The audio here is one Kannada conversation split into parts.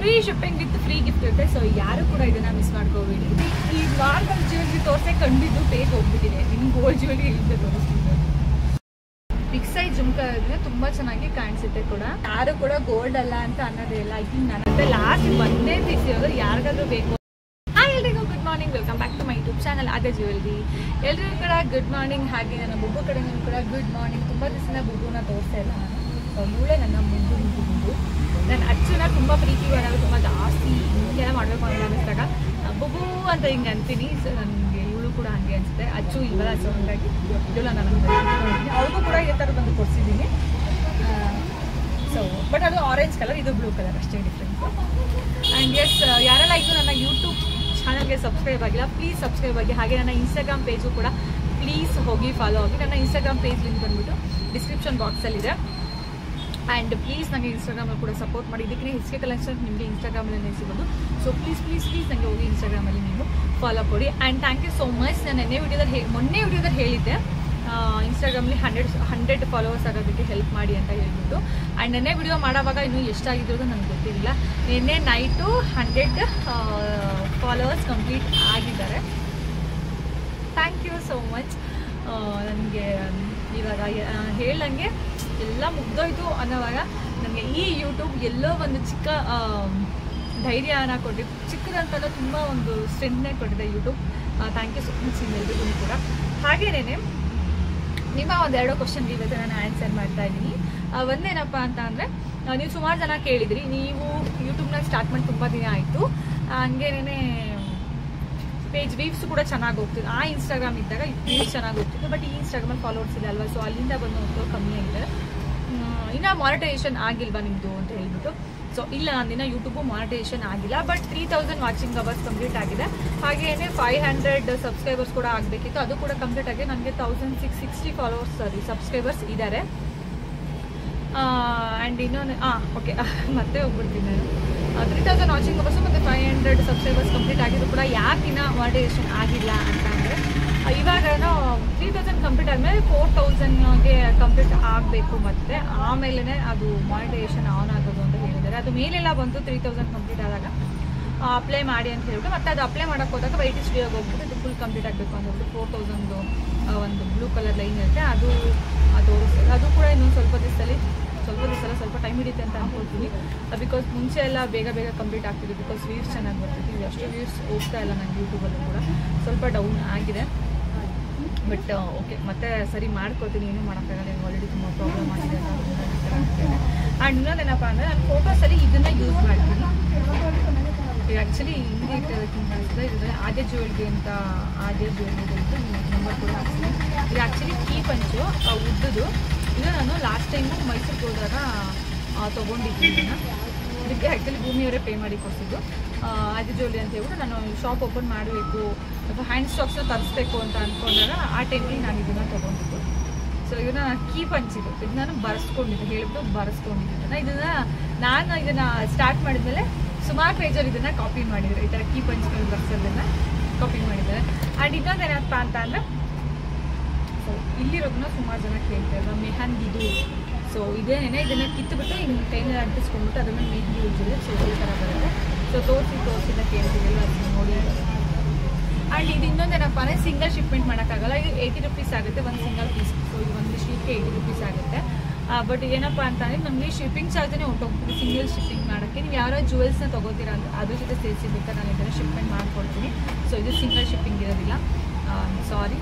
Free shipping with free gift ಇರುತ್ತೆ. ಸೊ ಯಾರು ಕೂಡ ಇದನ್ನ ಮಿಸ್ ಮಾಡ್ಕೋಬೇಡಿ. ಈ ನಾರ್ಮಲ್ ಜ್ಯುವೆಲ್ರಿ ತೋರಿಸೇ ಕಂಡಿದ್ದು ಪೇಜ್ ಹೋಗ್ಬಿಟ್ಟಿದೆ. ನಿಮ್ಗೆ ಗೋಲ್ಡ್ ಜ್ಯುವೆಲ್ರಿ ಇಲ್ಲದೆ ತೋರಿಸ್ತಿದ್ದೆ. ಬಿಗ್ ಸೈಜ್ ಜುಮ್ಕ ಇದ್ರೆ ತುಂಬಾ ಚೆನ್ನಾಗಿ ಕಾಣಿಸುತ್ತೆ ಕೂಡ. ಯಾರು ಕೂಡ ಗೋಲ್ಡ್ ಅಲ್ಲ ಅಂತ ಅನ್ನೋದೇ ಇಲ್ಲ. ಐ ಥಿಂಕ್ ನನ್ನ ಲಾಸ್ಟ್ ಒಂದೇ ಪೀಸ್ ಇರೋದು ಯಾರಿಗಾದ್ರೂ ಬೇಕು. ಎಲ್ರಿಗೂ good morning, welcome back to my YouTube channel Aadya jewellery. ಎಲ್ರಿಗೂ ಕೂಡ ಗುಡ್ ಮಾರ್ನಿಂಗ್. ಹಾಗೆ ನನ್ನ ಬುಬ್ಬು ಕಡೆನೂ ಕೂಡ ಗುಡ್ ಮಾರ್ನಿಂಗ್. ತುಂಬ ದಿವಸ ಬುಬ್ಬುನ ತೋರಿಸ್ತಾ ಇಲ್ಲ ನಾನು. ಇವಳೇ ನನ್ನ ಬುಬ್ಬು. ನಾನು ಅಚ್ಚುನ ತುಂಬ ಪ್ರೀತಿ ಮಾಡೋದು, ತುಂಬ ಜಾಸ್ತಿ ಹಿಂಗೆಲ್ಲ ಮಾಡಬೇಕು ಅಂತ ಅನ್ನಿಸ್ದಾಗ ಬುಬ್ಬು ಅಂತ ಹಿಂಗೆ ಅಂತೀನಿ. ಸೊ ನನಗೆ ಇವಳು ಕೂಡ ಹಾಗೆ ಅನಿಸುತ್ತೆ. ಅಚ್ಚು ಇಲ್ವಲ್ಲ, ಸೊ ಹಂಗಾಗಿ ಇವಳು ನಾನು ಅವ್ರಿಗೂ ಕೂಡ ಈ ಥರ ಬಂದು ಕೊಡಿಸಿದ್ದೀನಿ. ಸೊ ಬಟ್ ಅದು ಆರೆಂಜ್ ಕಲರ್, ಇದು ಬ್ಲೂ ಕಲರ್, ಅಷ್ಟೇ ಡಿಫ್ರೆನ್ಸ್. ಆ್ಯಂಡ್ ಎಸ್, ಯಾರೆಲ್ಲ ಇದು ನನ್ನ ಯೂಟ್ಯೂಬ್ ಚಾನಲ್ಗೆ ಸಬ್ಸ್ಕ್ರೈಬ್ ಆಗಿಲ್ಲ ಪ್ಲೀಸ್ ಸಬ್ಸ್ಕ್ರೈಬ್ ಆಗಿ. ಹಾಗೆ ನನ್ನ ಇನ್ಸ್ಟಾಗ್ರಾಮ್ ಪೇಜು ಕೂಡ ಪ್ಲೀಸ್ ಹೋಗಿ ಫಾಲೋ ಆಗಿ. ನನ್ನ ಇನ್ಸ್ಟಾಗ್ರಾಮ್ ಪೇಜ್ ಲಿಂಕ್ ಬಂದುಬಿಟ್ಟು ಡಿಸ್ಕ್ರಿಪ್ಷನ್ ಬಾಕ್ಸಲ್ಲಿದೆ. ಆ್ಯಂಡ್ ಪ್ಲೀಸ್ ನನಗೆ ಇನ್ಸ್ಟಾಗ್ರಾಮಲ್ಲಿ ಕೂಡ ಸಪೋರ್ಟ್ ಮಾಡಿ. ಇದಕ್ಕೆ HK ಕಲೆಕ್ಷನ್ಸ್ ನಿಮಗೆ ಇನ್ಸ್ಟಾಗ್ರಾಮಲ್ಲಿ ಸಿಗೋದು. ಸೊ ಪ್ಲೀಸ್ ನನಗೆ ಹೋಗಿ ಇನ್ಸ್ಟಾಗ್ರಾಮಲ್ಲಿ ನೀವು ಫಾಲೋ ಕೊಡಿ. And thank you so much. ನಾನು ಮೊನ್ನೆ ವಿಡಿಯೋದಲ್ಲಿ ಹೇಳಿದ್ದೆ ಇನ್ಸ್ಟಾಗ್ರಾಮಲ್ಲಿ 100 ಫಾಲೋವರ್ಸ್ ಆಗೋದಕ್ಕೆ ಹೆಲ್ಪ್ ಮಾಡಿ ಅಂತ ಹೇಳ್ಬಿಟ್ಟು. ಆ್ಯಂಡ್ ನೆನ್ನೆ ವಿಡಿಯೋ ಮಾಡೋವಾಗ ಇನ್ನೂ ಎಷ್ಟಾಗಿರೋದು ನನಗೆ ಗೊತ್ತಿರಲಿಲ್ಲ. ನಿನ್ನೆ ನೈಟು 100 ಫಾಲೋವರ್ಸ್ ಕಂಪ್ಲೀಟ್ ಆಗಿದ್ದಾರೆ. Thank you so much. ನನಗೆ ಇವಾಗ ಹೇಳ್ದಂಗೆ ಎಲ್ಲ ಮುಗ್ದೋಯ್ತು ಅನ್ನೋವಾಗ ನನಗೆ ಈ ಯೂಟ್ಯೂಬ್ ಎಲ್ಲೋ ಒಂದು ಚಿಕ್ಕ ಧೈರ್ಯನ ಕೊಟ್ಟಿದ್ದು, ಚಿಕ್ಕದಂತಲ್ಲ ತುಂಬ ಒಂದು ಸ್ಟ್ರೆಂತ್ನೇ ಕೊಟ್ಟಿದೆ YouTube. Thank you so much ನಿಮ್ಮೆಲ್ರಿಗೂ ಕೂಡ. ಹಾಗೇನೇ ನಿಮ್ಮ ಒಂದೆರಡು ಕ್ವಶನ್ಗೆ ಇವತ್ತು ನಾನು ಆನ್ಸರ್ ಮಾಡ್ತಾ ಇದ್ದೀನಿ. ಒಂದೇನಪ್ಪ ಅಂತ ಅಂದರೆ, ನೀವು ಸುಮಾರು ಜನ ಕೇಳಿದ್ರಿ, ನೀವು ಯೂಟ್ಯೂಬ್ನ ಸ್ಟಾರ್ಟ್ ಮಾಡಿ ತುಂಬ ದಿನ ಆಯಿತು, ಹಂಗೇನೇ ಪೇಜ್ ವೀವ್ಸ್ ಕೂಡ ಚೆನ್ನಾಗಿ ಹೋಗ್ತಿತ್ತು. ಆ ಇನ್ಸ್ಟಾಗ್ರಾಮ್ ಇದ್ದಾಗ ವ್ಯೂಸ್ ಚೆನ್ನಾಗಿ ಹೋಗ್ತಿತ್ತು. ಬಟ್ ಈ ಇನ್ಸ್ಟಾಗ್ರಾಮಲ್ಲಿ ಫಾಲೋವರ್ಸ್ ಇದೆ ಅಲ್ವಾ, ಸೊ ಅಲ್ಲಿಂದ ಬಂದು ಹೋಗ್ತೋ ಕಮ್ಮಿ ಆಗಿದೆ. ಇನ್ನು ಮಾನಿಟೈಸೇಷನ್ ಆಗಿಲ್ವಾ ನಿಮ್ಮದು ಅಂತ ಹೇಳ್ಬಿಟ್ಟು. ಸೊ ಇಲ್ಲ, ನಂದಿನ ಯೂಟ್ಯೂಬು ಮಾನಿಟೈಸೇಷನ್ ಆಗಿಲ್ಲ. ಬಟ್ 3000 ವಾಚಿಂಗ್ ಅವರ್ಸ್ ಕಂಪ್ಲೀಟ್ ಆಗಿದೆ. ಹಾಗೆಯೇ 500 ಸಬ್ಸ್ಕ್ರೈಬರ್ಸ್ ಕೂಡ ಆಗಬೇಕಿತ್ತು, ಅದು ಕೂಡ ಕಂಪ್ಲೀಟ್ ಆಗಿದೆ. ನನಗೆ 1660 ಸಬ್ಸ್ಕ್ರೈಬರ್ಸ್ ಇದ್ದಾರೆ. ಆ್ಯಂಡ್ ಇನ್ನೊಂದು ಓಕೆ ಮತ್ತೆ ಹೋಗ್ಬಿಡ್ತೀನಿ ನಾನು. 3000 ವಾಚಿಂಗ್ ಅವರ್ಸು ಮತ್ತು 500 ಸಬ್ಸ್ಕ್ರೈಬರ್ಸ್ ಕಂಪ್ಲೀಟ್ ಆಗಿದ್ದು ಕೂಡ ಯಾಕಿನ್ನ ಮಾನಿಟೈಸೇಷನ್ ಆಗಿಲ್ಲ ಅಂತ ಅಂದರೆ, ಇವಾಗ 3000 ಕಂಪ್ಲೀಟ್ ಆದಮೇಲೆ 4000ಗೆ ಕಂಪ್ಲೀಟ್ ಆಗಬೇಕು. ಮತ್ತು ಆಮೇಲೆ ಅದು ಮಾನಿಟೈಸೇಷನ್ ಆನ್ ಆಗೋದು ಅಂತ ಹೇಳಿದ್ದಾರೆ. ಅದು ಮೇಲೆಲ್ಲ ಬಂತು 3000 ಕಂಪ್ಲೀಟ್ ಆದಾಗ ಅಪ್ಲೈ ಮಾಡಿ ಅಂತ ಹೇಳ್ಬಿಟ್ಟು. ಮತ್ತು ಅದು ಅಪ್ಲೈ ಮಾಡೋಕ್ಕೆ ಹೋದಾಗ ವೈಟಿ ಸ್ಟುಡಿಯೋಗೆ ಹೋಗ್ಬಿಟ್ಟು ಇದು ಫುಲ್ ಕಂಪ್ಲೀಟ್ ಆಗಬೇಕು ಅಂತ ಹೇಳ್ಬಿಟ್ಟು 4000 ಒಂದು ಬ್ಲೂ ಕಲರ್ ಲೈನ್ ಇರುತ್ತೆ, ಅದು ತೋರಿಸ್ತದೆ. ಅದು ಕೂಡ ಇನ್ನೊಂದು ಸ್ವಲ್ಪ ದಿವಸ ಸ್ವಲ್ಪ ಟೈಮ್ ಹಿಡಿಯುತ್ತೆ ಅಂತ ಅನ್ಕೊಳ್ತೀನಿ. ಬಿಕಾಸ್ ಮುಂಚೆ ಎಲ್ಲ ಬೇಗ ಕಂಪ್ಲೀಟ್ ಆಗ್ತಿದೆ. ಬಿಕಾಸ್ ವ್ಯೂಸ್ ಚೆನ್ನಾಗಿ ಬರ್ತಿತ್ತು. ಅಷ್ಟು ವ್ಯೂಸ್ ಹೋಗ್ತಾ ಇಲ್ಲ ನನಗೆ ಯೂಟ್ಯೂಬಲ್ಲೂ ಕೂಡ, ಸ್ವಲ್ಪ ಡೌನ್ ಆಗಿದೆ. ಬಟ್ ಓಕೆ, ಮತ್ತೆ ಸರಿ ಮಾಡ್ಕೊಳ್ತೀನಿ, ಏನೂ ಮಾಡೋಕ್ಕಾಗಲ್ಲ. ಆಲ್ರೆಡಿ ತುಂಬ ಪ್ರಾಬ್ಲಮ್ ಆಗಿದೆ ಅಂತ. ಆ್ಯಂಡ್ ಇನ್ನೊಂದೇನಪ್ಪ ಅಂದರೆ, ನಾನು ಫೋಟೋಸಲ್ಲಿ ಇದನ್ನು ಯೂಸ್ ಮಾಡ್ತೀನಿ. ಆ್ಯಕ್ಚುಲಿ ಹಿಂಗೆ ಇಟ್ಟಿರೋದಕ್ಕಿಂತ ಇದರಲ್ಲಿ ಆದ್ಯ ಜ್ಯುವೆಲ್ರಿ ಅಂತ, ಆದ್ಯ ಜ್ಯುವೆಲ್ರಿ ನಂಬರ್ ಕೂಡ ಹಾಕ್ತೀನಿ. ಇದು ಆ್ಯಕ್ಚುಲಿ ಕೀ ಪಂಚು ಉದ್ದದು. ಇದು ನಾನು ಲಾಸ್ಟ್ ಟೈಮು ಮೈಸೂರಿಗೆ ಹೋದಾಗ ತೊಗೊಂಡಿದ್ದೀನಿ. ಇದಕ್ಕೆ ಆ್ಯಕ್ಚುಲಿ ಭೂಮಿಯವರೇ ಪೇ ಮಾಡಿ ಕೊಡಿಸಿದ್ದು. ಆದ್ಯ ಜ್ಯುವೆಲ್ರಿ ಅಂತ ಹೇಳ್ಬಿಟ್ಟು ನಾನು ಶಾಪ್ ಓಪನ್ ಮಾಡಬೇಕು ಅಥವಾ ಹ್ಯಾಂಡ್ ಸ್ಟಾಕ್ಸ್ನ ತರಿಸ್ಬೇಕು ಅಂತ ಅಂದ್ಕೊಂಡಾಗ ಆ ಟೈಮಲ್ಲಿ ನಾನು ಇದನ್ನು ತೊಗೊಂಡಿದ್ದು. ಸೊ ಇದನ್ನ ಕೀ ಪಂಚಿದ್ದು, ಇದು ನಾನು ಹೇಳ್ಬಿಟ್ಟು ಬರೆಸ್ಕೊಂಡಿದ್ದೆ. ನಾನು ಇದನ್ನು ಸ್ಟಾರ್ಟ್ ಮಾಡಿದ್ಮೇಲೆ ಸುಮಾರು ಪೇಜಲ್ಲಿ ಇದನ್ನು ಕಾಪಿ ಮಾಡಿದ್ದಾರೆ. ಈ ಥರ ಕೀ ಪಂಚ್ಗಳು ಬರ್ಸೋದನ್ನು ಕಾಪಿ ಮಾಡಿದ್ದಾರೆ. ಆ್ಯಂಡ್ ಇನ್ನೊಂದೇನಪ್ಪ ಅಂತ ಅಂದರೆ, ಸೊ ಇಲ್ಲಿರೋದನ್ನ ಸುಮಾರು ಜನ ಕೇಳ್ತಾಯಿಲ್ಲ ಮೆಹಂದಿದು. ಸೊ ಇದೇನೇ ಇದನ್ನು ಕಿತ್ತುಬಿಟ್ಟು ಹಿಂಗೆ ಕೈನಲ್ಲಿ ಅಂಟಿಸ್ಕೊಂಡ್ಬಿಟ್ಟು ಅದನ್ನು ಮೆಹಂದಿ ಉಜ್ಜಿದ್ರೆ ಸೊ ಈ ಥರ ಬರುತ್ತೆ. ಸೊ ತೋರಿಸಿದ ಕೇಳ್ತಿದ್ದೆಲ್ಲ ಅದನ್ನು ನೋಡಿ. ಆ್ಯಂಡ್ ಇದು ಇನ್ನೊಂದೇನಪ್ಪ ಅಂದರೆ, ಸಿಂಗಲ್ ಶಿಪ್ಮೆಂಟ್ ಮಾಡೋಕ್ಕಾಗಲ್ಲ. ಇದು 80 rupees ಆಗುತ್ತೆ ಒಂದು ಸಿಂಗಲ್ ಪೀಸ್. ಸೊ ಇದು ಒಂದು ಶೀಟ್ಗೆ 80 rupees ಆಗುತ್ತೆ. ಬಟ್ ಏನಪ್ಪ ಅಂತ ಅಂದರೆ, ನಮಗೆ ಶಿಪ್ಪಿಂಗ್ ಚಾರ್ಜನೇ ಹೊಂಟೋಗ್ತೀವಿ ಸಿಂಗಲ್ ಶಿಪ್ಪಿಂಗ್ ಮಾಡೋಕ್ಕೆ. ನೀವು ಯಾರೋ ಜ್ಯುವೆಲ್ಸ್ನ ತೊಗೋತೀರಾ ಅಂತ ಅದ್ರ ಜೊತೆ ಸೇರಿಸಿಬೇಕಾದ್ರೆ ನಾನು ಇದನ್ನು ಶಿಪ್ಮೆಂಟ್ ಮಾಡಿಕೊಡ್ತೀನಿ. ಸೊ ಇದು ಸಿಂಗಲ್ ಶಿಪ್ಪಿಂಗ್ ಇರೋದಿಲ್ಲ, ಸಾರಿ.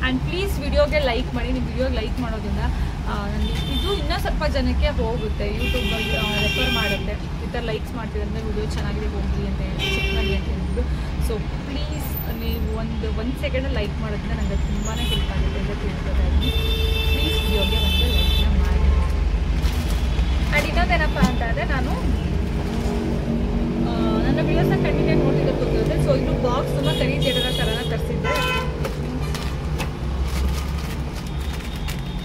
ಆ್ಯಂಡ್ ಪ್ಲೀಸ್ ವಿಡಿಯೋಗೆ ಲೈಕ್ ಮಾಡಿ. ನೀವು ವಿಡಿಯೋಗೆ ಲೈಕ್ ಮಾಡೋದ್ರಿಂದ ನನಗೆ ಇದು ಇನ್ನೂ ಸ್ವಲ್ಪ ಜನಕ್ಕೆ ಹೋಗುತ್ತೆ, ಯೂಟ್ಯೂಬಲ್ಲಿ ರೆಫರ್ ಮಾಡುತ್ತೆ. ಈ ಥರ ಲೈಕ್ಸ್ ಮಾಡ್ತಿದ್ರೆ ವಿಡಿಯೋ ಚೆನ್ನಾಗಿದೆ ಹೋಗಿ ಅಂತ ಹೇಳಿ ಚೆಕ್ ಮಾಡಿ ಅಂತ ಹೇಳ್ಬಿಟ್ಟು. ಸೊ ಪ್ಲೀಸ್ ನೀವು ಒಂದು ಸೆಕೆಂಡ್ ಲೈಕ್ ಮಾಡೋದ್ರಿಂದ ನನಗೆ ತುಂಬಾ ಹೆಲ್ಪ್ ಆಗುತ್ತೆ ಅಂತ ತಿಳ್ಕೊತಾಯಿದ್ದೀನಿ. ಪ್ಲೀಸ್ ವಿಡಿಯೋಗೆ ಒಂದು ಲೈಕ್ನ ಮಾಡಿ. ಆ್ಯಂಡ್ ಇನ್ನೊಂದೇನಪ್ಪ ಅಂತ ಅಂದರೆ, ನಾನು ನನ್ನ ವಿಡಿಯೋಸ್ನ ಕಂಟಿನ್ಯೂ ನೋಡ್ತಿದ್ದೆ ಗೊತ್ತಿರುತ್ತೆ. ಸೊ ಇದು ಬಾಕ್ಸ್ ತುಂಬ ಖರೀದಿರೋ ಥರನ ತರಿಸಿದ್ದೆ.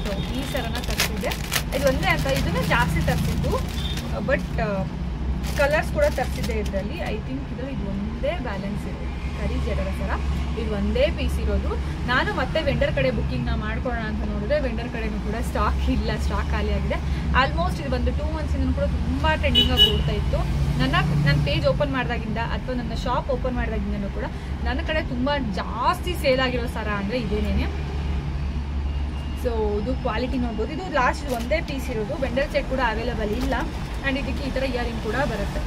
ಸೊ ಈ ಥರನ ತರಿಸಿದ್ದೆ. ಇದು ಒಂದೇ ಅಂತ ಇದನ್ನು ಜಾಸ್ತಿ ತರಿಸಿದ್ದು. ಬಟ್ ಕಲರ್ಸ್ ಕೂಡ ತರಿಸಿದ್ದೆ ಇದರಲ್ಲಿ. ಐ ಥಿಂಕ್ ಇದರಲ್ಲಿ ಇದು ಒಂದೇ ಬ್ಯಾಲೆನ್ಸ್ ಇದೆ. ಹರಿಜಡರ ಸರ. ಇದು ಒಂದೇ ಪೀಸ್ ಇರೋದು. ನಾನು ಮತ್ತೆ ವೆಂಡರ್ ಕಡೆ ಬುಕ್ಕಿಂಗ್ನ ಮಾಡ್ಕೊಳ್ಳೋಣ ಅಂತ ನೋಡಿದ್ರೆ ವೆಂಡರ್ ಕಡೆನೂ ಕೂಡ ಸ್ಟಾಕ್ ಇಲ್ಲ, ಸ್ಟಾಕ್ ಖಾಲಿ ಆಗಿದೆ. ಆಲ್ಮೋಸ್ಟ್ ಇದು ಬಂದು 2 ಮಂತ್ಸಿಂದ ಕೂಡ ತುಂಬ ಟ್ರೆಂಡಿಂಗಾಗಿ ಓಡ್ತಾ ಇತ್ತು. ನನ್ನ ಪೇಜ್ ಓಪನ್ ಮಾಡಿದಾಗಿಂದ ಅಥವಾ ನನ್ನ ಶಾಪ್ ಓಪನ್ ಮಾಡಿದಾಗಿಂದನೂ ಕೂಡ ನನ್ನ ಕಡೆ ತುಂಬ ಜಾಸ್ತಿ ಸೇಲ್ ಆಗಿರೋ ಸರ ಅಂದರೆ ಇದೇನೇನೆ. ಸೊ ಇದು ಕ್ವಾಲಿಟಿ ನೋಡ್ಬೋದು. ಇದು ಲಾಸ್ಟ್ ಒಂದೇ ಪೀಸ್ ಇರೋದು. ವೆಂಡರ್ ಸೆಟ್ ಕೂಡ ಅವೈಲೇಬಲ್ ಇಲ್ಲ. ಆ್ಯಂಡ್ ಇದಕ್ಕೆ ಈ ಥರ ಇಯರಿಂಗ್ ಕೂಡ ಬರುತ್ತೆ.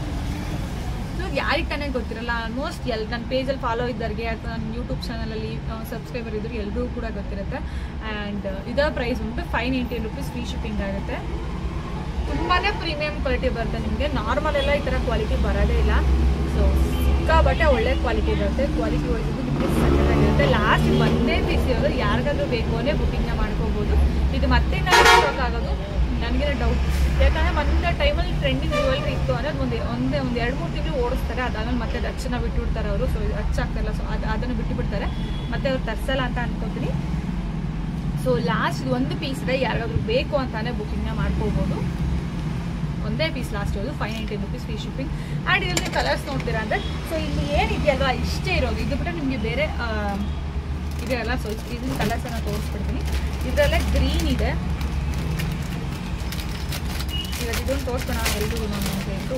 ಸೊ ಯಾರಿಗೆ ತಾನೇ ಗೊತ್ತಿರಲ್ಲ, ಆಲ್ಮೋಸ್ಟ್ ನನ್ನ ಪೇಜಲ್ಲಿ ಫಾಲೋ ಇದ್ದವ್ರಿಗೆ ಅಥವಾ ನನ್ನ ಯೂಟ್ಯೂಬ್ ಚಾನಲಲ್ಲಿ ಸಬ್ಸ್ಕ್ರೈಬರ್ ಇದ್ರಿಗೆ ಎಲ್ರಿಗೂ ಕೂಡ ಗೊತ್ತಿರುತ್ತೆ. ಆ್ಯಂಡ್ ಇದರ ಪ್ರೈಸ್ ಬಂದು 590 ರುಪೀಸ್ ಫ್ರೀ ಶಿಪ್ಪಿಂಗ್ ಆಗುತ್ತೆ. ತುಂಬಾ ಪ್ರೀಮಿಯಂ ಕ್ವಾಲಿಟಿ ಬರುತ್ತೆ ನಿಮಗೆ. ನಾರ್ಮಲ್ ಎಲ್ಲ ಈ ಥರ ಕ್ವಾಲಿಟಿ ಬರೋದೇ ಇಲ್ಲ. ಸೊ ಸಿಕ್ಕಾಬಟ್ಟೆ ಒಳ್ಳೆ ಕ್ವಾಲಿಟಿ ಬರುತ್ತೆ. ಕ್ವಾಲಿಟಿ ಒಳಗಿದ್ದು ನಿಮಗೆ ಸಕ್ಕತ್ತಾಗಿರುತ್ತೆ. ಲಾಸ್ಟ್ ಒಂದೇ ಪೀಸ್ ಇರೋದು. ಯಾರಿಗಾದ್ರೂ ಬೇಕು ಅಂದರೆ ಬುಕ್ಕಿಂಗ್ನ ಮಾಡ್ಕೋಬೋದು. ಇದು ಮತ್ತೆ ನಾನು ಸ್ಟಾಕ್ ಆಗೋದು ನನಗೇನೋ ಡೌಟ್. ಯಾಕಂದರೆ ಒಂದು ಟೈಮಲ್ಲಿ ಟ್ರೆಂಡಿಂಗ್ ಜ್ಯುವೆಲ್ರಿ ಇತ್ತು ಅಂದರೆ ಒಂದು 2-3 ತಿಂಗಳು ಓಡಿಸ್ತಾರೆ. ಅದಾದ್ಮೇಲೆ ಮತ್ತೆ ಅದು ಅಚ್ಚನ್ನ ಬಿಟ್ಟುಬಿಡ್ತಾರೆ ಅವರು. ಸೊ ಅಚ್ಚಾಗ್ತಾರಲ್ಲ, ಸೊ ಅದನ್ನು ಬಿಟ್ಟುಬಿಡ್ತಾರೆ. ಮತ್ತೆ ಅವ್ರು ತರಿಸಲ್ಲ ಅಂತ ಅನ್ಕೋತೀನಿ. ಸೊ ಲಾಸ್ಟ್ ಒಂದು ಪೀಸ್ ಇದೆ. ಯಾರಿಗಾದ್ರೂ ಬೇಕು ಅಂತಾನೆ ಬುಕ್ಕಿಂಗ್ನ ಮಾಡ್ಕೋಬೋದು. ಒಂದೇ ಪೀಸ್ ಲಾಸ್ಟ್ ಇರೋದು 590 ರುಪೀಸ್ ಫ್ರೀ ಶಿಪ್ಪಿಂಗ್. ಆ್ಯಂಡ್ ಇದರಲ್ಲಿ ಕಲರ್ಸ್ ನೋಡ್ತೀರಾ ಅಂದರೆ ಸೊ ಇಲ್ಲಿ ಏನಿದೆಯಲ್ವಾ ಇಷ್ಟೇ ಇರೋದು. ಇದು ಬಿಟ್ಟರೆ ನಿಮಗೆ ಬೇರೆ ಇದೆಯಲ್ಲ. ಸೊ ಇದನ್ನ ಕಲರ್ಸನ್ನು ತೋರಿಸ್ಬಿಡ್ತೀನಿ. ಇದರಲ್ಲೇ ಗ್ರೀನ್ ಇದೆ. ಇವತ್ತು ಇದೊಂದು ತೋರಿಸ್ಕೊಣ ಎಲ್ಲರೂ ನಾನು ಹೇಳ್ತು.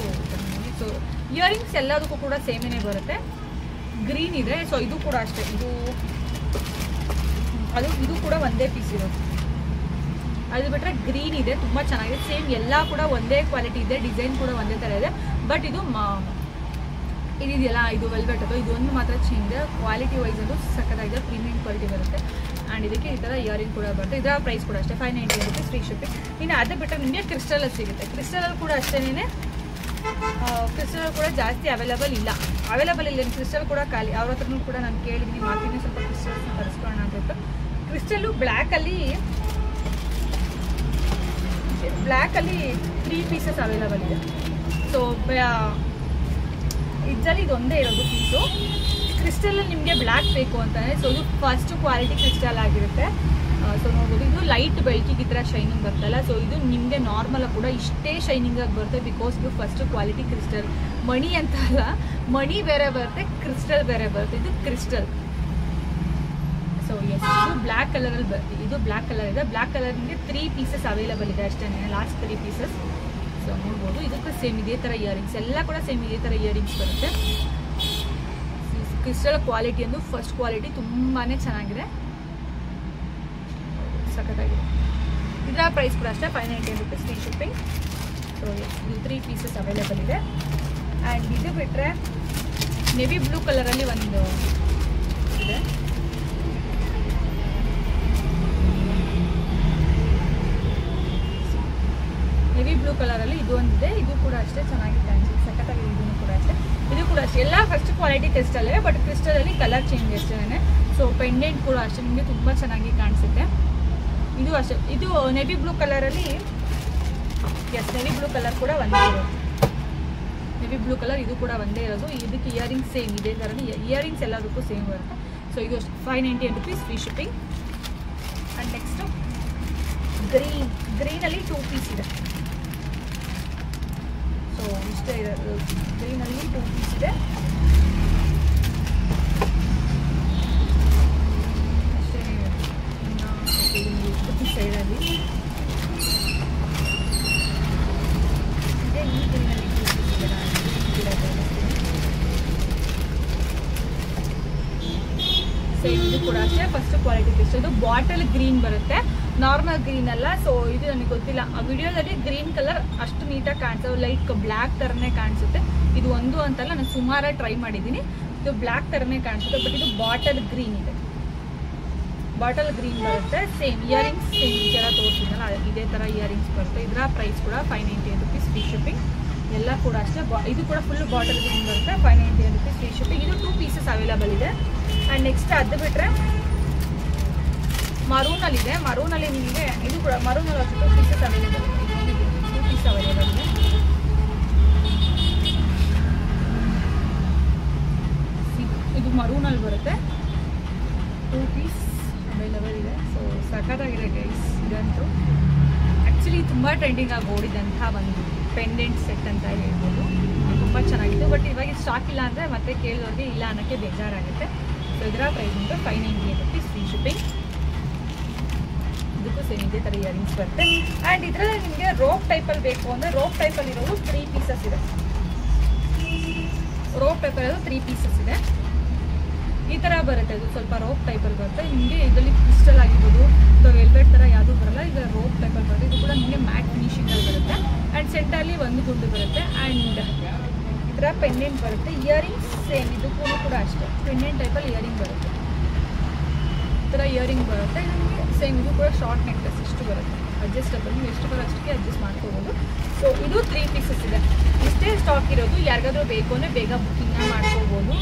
ಸೊ ಇಯರಿಂಗ್ಸ್ ಎಲ್ಲದಕ್ಕೂ ಕೂಡ ಸೇಮೇನೆ ಬರುತ್ತೆ. ಗ್ರೀನ್ ಇದೆ. ಸೊ ಇದು ಕೂಡ ಅಷ್ಟೇ. ಇದು ಕೂಡ ಒಂದೇ ಪೀಸ್ ಇರೋದು. ಅದು ಬಿಟ್ಟರೆ ಗ್ರೀನ್ ಇದೆ, ತುಂಬ ಚೆನ್ನಾಗಿದೆ. ಸೇಮ್ ಎಲ್ಲ ಕೂಡ ಒಂದೇ ಕ್ವಾಲಿಟಿ ಇದೆ. ಡಿಸೈನ್ ಕೂಡ ಒಂದೇ ಥರ ಇದೆ. ಬಟ್ ಇದೆಯಲ್ಲ, ಇದು ವೆಲ್ವೆಟ್ ಅದು. ಇದು ಒಂದು ಮಾತ್ರ ಚೇಂಜ್. ಕ್ವಾಲಿಟಿ ವೈಸ್ ಅದು ಸಕ್ಕತ್ತಾಗಿದೆ. ಪ್ರೀಮಿಯಂ ಕ್ವಾಲಿಟಿ ಬರುತ್ತೆ. ಆ್ಯಂಡ್ ಇದಕ್ಕೆ ಈ ಥರ ಇಯರಿಂಗ್ ಕೂಡ ಬರುತ್ತೆ. ಇದರ ಪ್ರೈಸ್ ಕೂಡ ಅಷ್ಟೇ 590 ರುಪೀಸ್ ಫ್ರೀ ಶಿಪ್ಪಿಂಗ್. ಇನ್ನು ಅದು ಬಿಟ್ಟರೆ ನಿಮಗೆ ಕ್ರಿಸ್ಟಲಲ್ಲಿ ಸಿಗುತ್ತೆ. ಕ್ರಿಸ್ಟಲಲ್ಲಿ ಕೂಡ ಅಷ್ಟೇನೆ. ಕ್ರಿಸ್ಟಲ್ ಕೂಡ ಜಾಸ್ತಿ ಅವೈಲೇಬಲ್ ಇಲ್ಲ. ಕ್ರಿಸ್ಟಲ್ ಕೂಡ ಖಾಲಿ. ಅವ್ರ ಹತ್ರನೂ ಕೂಡ ನಾನು ಕೇಳಿದ್ದೀನಿ, ಮಾತಿನ ಸ್ವಲ್ಪ ಕ್ರಿಸ್ಟಲ್ಸ್ನ ತರಿಸ್ಕೊಳ್ಳೋಣ ಅಂತ ಹೇಳ್ತು. ಕ್ರಿಸ್ಟಲ್ಲು ಬ್ಲ್ಯಾಕಲ್ಲಿ 3 ಪೀಸಸ್ ಅವೈಲೇಬಲ್ ಇದೆ. ಸೊ ಇದರಲ್ಲಿ ಇದೊಂದೇ ಇರೋದು ಪೀಸು. ಕ್ರಿಸ್ಟಲಲ್ಲಿ ನಿಮಗೆ ಬ್ಲ್ಯಾಕ್ ಬೇಕು ಅಂತಂದರೆ ಸೊ ಇದು ಫಸ್ಟ್ ಕ್ವಾಲಿಟಿ ಕ್ರಿಸ್ಟಲ್ ಆಗಿರುತ್ತೆ. ಸೊ ನೋಡ್ಬೋದು, ಇದು ಲೈಟ್ ಬೆಳಕಿಗೆ ಈ ಥರ ಶೈನಿಂಗ್ ಬರ್ತಲ್ಲ. ಸೊ ಇದು ನಿಮಗೆ ನಾರ್ಮಲ್ ಕೂಡ ಇಷ್ಟೇ ಶೈನಿಂಗಾಗಿ ಬರುತ್ತೆ. ಬಿಕಾಸ್ ಇದು ಫಸ್ಟ್ ಕ್ವಾಲಿಟಿ ಕ್ರಿಸ್ಟಲ್. ಮಣಿ ಅಂತ ಅಲ್ಲ, ಮಣಿ ಬೇರೆ ಬರುತ್ತೆ, ಕ್ರಿಸ್ಟಲ್ ಬೇರೆ ಬರುತ್ತೆ. ಇದು ಕ್ರಿಸ್ಟಲ್. ಸೊ ಎಸ್, ಇದು ಬ್ಲ್ಯಾಕ್ ಕಲರಲ್ಲಿ ಬರುತ್ತೆ. ಇದು ಬ್ಲ್ಯಾಕ್ ಕಲರ್ ಇದೆ. ಬ್ಲ್ಯಾಕ್ ಕಲರ್ ನಿಮಗೆ 3 ಪೀಸಸ್ ಅವೈಲೇಬಲ್ ಇದೆ ಅಷ್ಟೇ, ಲಾಸ್ಟ್ 3 ಪೀಸಸ್. ಸೊ ನೋಡ್ಬೋದು, ಇದಕ್ಕೂ ಸೇಮ್ ಇದೇ ಥರ ಇಯರಿಂಗ್ಸ್ ಎಲ್ಲ ಕೂಡ ಸೇಮ್ ಇದೇ ಥರ ಇಯರಿಂಗ್ಸ್ ಬರುತ್ತೆ. ಕ್ರಿಸ್ಟಲ್ ಕ್ವಾಲಿಟಿ ಅಂದು ಫಸ್ಟ್ ಕ್ವಾಲಿಟಿ ತುಂಬಾ ಚೆನ್ನಾಗಿದೆ, ಸಖತ್ತಾಗಿದೆ. ಇದರ ಪ್ರೈಸ್ ಕೂಡ ಅಷ್ಟೇ 590 ರುಪೀಸ್ ಫ್ರೀ ಶಿಪ್ಪಿಂಗ್. ಸೊ ಇದು 3 ಪೀಸಸ್ ಅವೈಲೇಬಲ್ ಇದೆ. ಆ್ಯಂಡ್ ಇದು ಬಿಟ್ಟರೆ ನೆವಿ ಬ್ಲೂ ಕಲರಲ್ಲಿ ಒಂದು ಇದೆ. ನೆವಿ ಬ್ಲೂ ಕಲರಲ್ಲಿ ಇದು ಒಂದಿದೆ. ಇದು ಕೂಡ ಅಷ್ಟೇ ಚೆನ್ನಾಗಿ ಕಾಣಿಸುತ್ತೆ, ಸಖತ್ತಾಗಿದೆ. ಇದನ್ನು ಕೂಡ ಅಷ್ಟೇ, ಇದು ಕೂಡ ಅಷ್ಟೇ. ಎಲ್ಲ ಫಸ್ಟ್ ಕ್ವಾಲಿಟಿ ಕ್ರಿಸ್ಟಲ್ಲೇ, ಬಟ್ ಕ್ರಿಸ್ಟಲಲ್ಲಿ ಕಲರ್ ಚೇಂಜ್ ಅಷ್ಟೇ. ಸೊ ಪೆಂಡೆಂಟ್ ಕೂಡ ಅಷ್ಟೇ ನಿಮಗೆ ತುಂಬ ಚೆನ್ನಾಗಿ ಕಾಣಿಸುತ್ತೆ. ಇದು ಅಷ್ಟೇ. ಇದು ನೆವಿ ಬ್ಲೂ ಕಲರಲ್ಲಿ, ಎಸ್, ನೆವಿ ಬ್ಲೂ ಕಲರ್ ಕೂಡ ಒಂದೇ ಇರೋದು. ನೆವಿ ಬ್ಲೂ ಕಲರ್ ಇದು ಕೂಡ ಒಂದೇ ಇರೋದು. ಇದಕ್ಕೆ ಇಯರಿಂಗ್ಸ್ ಸೇಮ್ ಇದೇ ಥರನೇ ಇಯರಿಂಗ್ಸ್ ಎಲ್ಲದಕ್ಕೂ ಸೇಮ್ ಬರುತ್ತೆ. ಸೊ ಇದು ಅಷ್ಟು 590 rupees free shipping. And next ಗ್ರೀನಲ್ಲಿ 2 ಪೀಸ್ ಇದೆ. ಸೊ ಇಷ್ಟೇ ಇರೋದು. ಗ್ರೀನಲ್ಲಿ 2 ಪೀಸ್ ಇದೆ ಅಷ್ಟೇ. ಇನ್ನು ಸೈಡಲ್ಲಿ ಇದೆ. ಈ ಗ್ರೀನಲ್ಲಿ 2 ಪೀಸ್ ಇದೆ. ಸೇಮ್ ಇದು ಕೂಡ ಅಷ್ಟೇ ಫಸ್ಟ್ ಕ್ವಾಲಿಟಿ ಪೀಸ್. ಇದು ಬಾಟಲ್ ಗ್ರೀನ್ ಬರುತ್ತೆ, ನಾರ್ಮಲ್ ಗ್ರೀನ್ ಅಲ್ಲ. ಸೊ ಇದು ನನಗೆ ಗೊತ್ತಿಲ್ಲ, ಆ ವಿಡಿಯೋದಲ್ಲಿ ಗ್ರೀನ್ ಕಲರ್ ಅಷ್ಟು ನೀಟಾಗಿ ಕಾಣಿಸೋ, ಲೈಕ್ ಬ್ಲ್ಯಾಕ್ ಥರನೇ ಕಾಣಿಸುತ್ತೆ. ಇದು ಒಂದು ಅಂತಲ್ಲ, ನಾನು ಸುಮಾರಾಗಿ ಟ್ರೈ ಮಾಡಿದ್ದೀನಿ. ಇದು ಬ್ಲ್ಯಾಕ್ ಥರನೇ ಕಾಣಿಸುತ್ತೆ, ಬಟ್ ಇದು ಬಾಟಲ್ ಗ್ರೀನ್ ಇದೆ. ಬಾಟಲ್ ಗ್ರೀನ್ ಬರುತ್ತೆ. ಸೇಮ್ ಇಯರಿಂಗ್ಸ್ ಸೇಮ್ ಇದೆಲ್ಲ ತೋರಿಸಿದ್ನಲ್ಲ, ಇದೇ ಥರ ಇಯರಿಂಗ್ಸ್ ಬರುತ್ತೆ. ಇದರ ಪ್ರೈಸ್ ಕೂಡ 590 ರುಪೀಸ್ ಫ್ರೀ ಶಿಪ್ಪಿಂಗ್. ಎಲ್ಲ ಕೂಡ ಅಷ್ಟೇ. ಇದು ಕೂಡ ಫುಲ್ ಬಾಟಲ್ ಗ್ರೀನ್ ಬರುತ್ತೆ, 590 ರುಪೀಸ್ ಫ್ರೀ ಶಿಪ್ಪಿಂಗ್. ಇದು 2 ಪೀಸಸ್ ಅವೈಲೇಬಲ್ ಇದೆ. ಆ್ಯಂಡ್ ನೆಕ್ಸ್ಟ್ ಅದು ಬಿಟ್ಟರೆ ಮರೂನಲ್ಲಿದೆ. ಮರೂನಲ್ಲಿ ನಿಮಗೆ ಇದು ಕೂಡ ಮರೂನಲ್ಲಿ 2 ಪೀಸಸ್ ಅವೈಲೇಬಲ್ ಇದೆ. 2 ಪೀಸ್ ಅವೈಲೇಬಲ್ ಇದೆ. ಇದು ಮರೂನಲ್ಲಿ ಬರುತ್ತೆ, 2 ಪೀಸ್ ಅವೈಲೇಬಲ್ ಇದೆ. ಸೊ ಸಖತ್ತಾಗಿದೆ ಗೈಸ್. ಇದಂತೂ ಆ್ಯಕ್ಚುಲಿ ತುಂಬ ಟ್ರೆಂಡಿಂಗ್ ಆಗಿ ಓಡಿದಂಥ ಒಂದು ಪೆಂಡೆಂಟ್ ಸೆಟ್ ಅಂತ ಹೇಳ್ಬೋದು. ತುಂಬ ಚೆನ್ನಾಗಿತ್ತು. ಬಟ್ ಇವಾಗ ಸ್ಟಾಕ್ ಇಲ್ಲ ಅಂದರೆ ಮತ್ತೆ ಕೇಳಿದವ್ರಿಗೆ ಇಲ್ಲ ಅನ್ನೋಕ್ಕೆ ಬೇಜಾರಾಗುತ್ತೆ. ಸೊ ಇದರ ಪ್ರೈಸ್ ಬಂದು 598 rupees ಫ್ರೀ ಶಿಪ್ಪಿಂಗ್. ಇದಕ್ಕೂ ಸೇಮ್ ಇದೇ ಥರ ಇಯರಿಂಗ್ಸ್ ಬರುತ್ತೆ. ಆ್ಯಂಡ್ ಇದರಲ್ಲಿ ನಿಮಗೆ ರೋಪ್ ಟೈಪಲ್ಲಿ ಬೇಕು ಅಂದರೆ ರೋಪ್ ಟೈಪಲ್ಲಿ ಇರೋದು 3 ಪೀಸಸ್ ಇದೆ. ರೋಪ್ ಟೈಪಲ್ಲಿ ಇರೋದು 3 ಪೀಸಸ್ ಇದೆ. ಈ ಥರ ಬರುತ್ತೆ. ಇದು ಸ್ವಲ್ಪ ರೋಪ್ ಟೈಪಲ್ಲಿ ಬರುತ್ತೆ. ನಿಮಗೆ ಇದರಲ್ಲಿ ಕ್ರಿಸ್ಟಲ್ ಆಗಿರ್ಬೋದು ಅಥವಾ ವೆಲ್ವೆಟ್ ಥರ ಯಾವುದೂ ಬರಲ್ಲ. ಈಗ ರೋಪ್ ಟೈಪಲ್ಲಿ ಬರುತ್ತೆ. ಇದು ಕೂಡ ನಿಮಗೆ ಮ್ಯಾಟ್ ಫಿನಿಶಿಂಗಲ್ಲಿ ಬರುತ್ತೆ. ಆ್ಯಂಡ್ ಸೆಂಟರಲ್ಲಿ ಒಂದು ಗುಂಡು ಬರುತ್ತೆ. ಆ್ಯಂಡ್ ಈ ಥರ ಪೆಂಡೆಂಟ್ ಬರುತ್ತೆ. ಇಯರಿಂಗ್ಸ್ ಸೇಮ್ ಇದಕ್ಕೂ ಕೂಡ ಅಷ್ಟೇ ಪೆಂಡೆಂಟ್ ಟೈಪಲ್ಲಿ ಇಯರಿಂಗ್ ಬರುತ್ತೆ. ಈ ಥರ ಇಯರಿಂಗ್ ಬರುತ್ತೆ. ನಿಮಗೆ ಸೇಮ್ ಇದು ಕೂಡ ಶಾರ್ಟ್ ನೆಕ್ಲೆಸ್ ಇಷ್ಟು ಬರುತ್ತೆ. ಅಡ್ಜಸ್ಟಬಲ್ ನೀವು ಎಷ್ಟು ಬರೋ ಅಷ್ಟಕ್ಕೆ ಅಡ್ಜಸ್ಟ್ ಮಾಡ್ಕೋಬೋದು. ಸೊ ಇದು 3 ಪೀಸಸ್ ಇದೆ. ಇಷ್ಟೇ ಸ್ಟಾಕ್ ಇರೋದು. ಯಾರಿಗಾದ್ರೂ ಬೇಕು ಅಂದರೆ ಬೇಗ ಬುಕ್ಕಿಂಗ್ನ ಮಾಡ್ಕೋಬೋದು.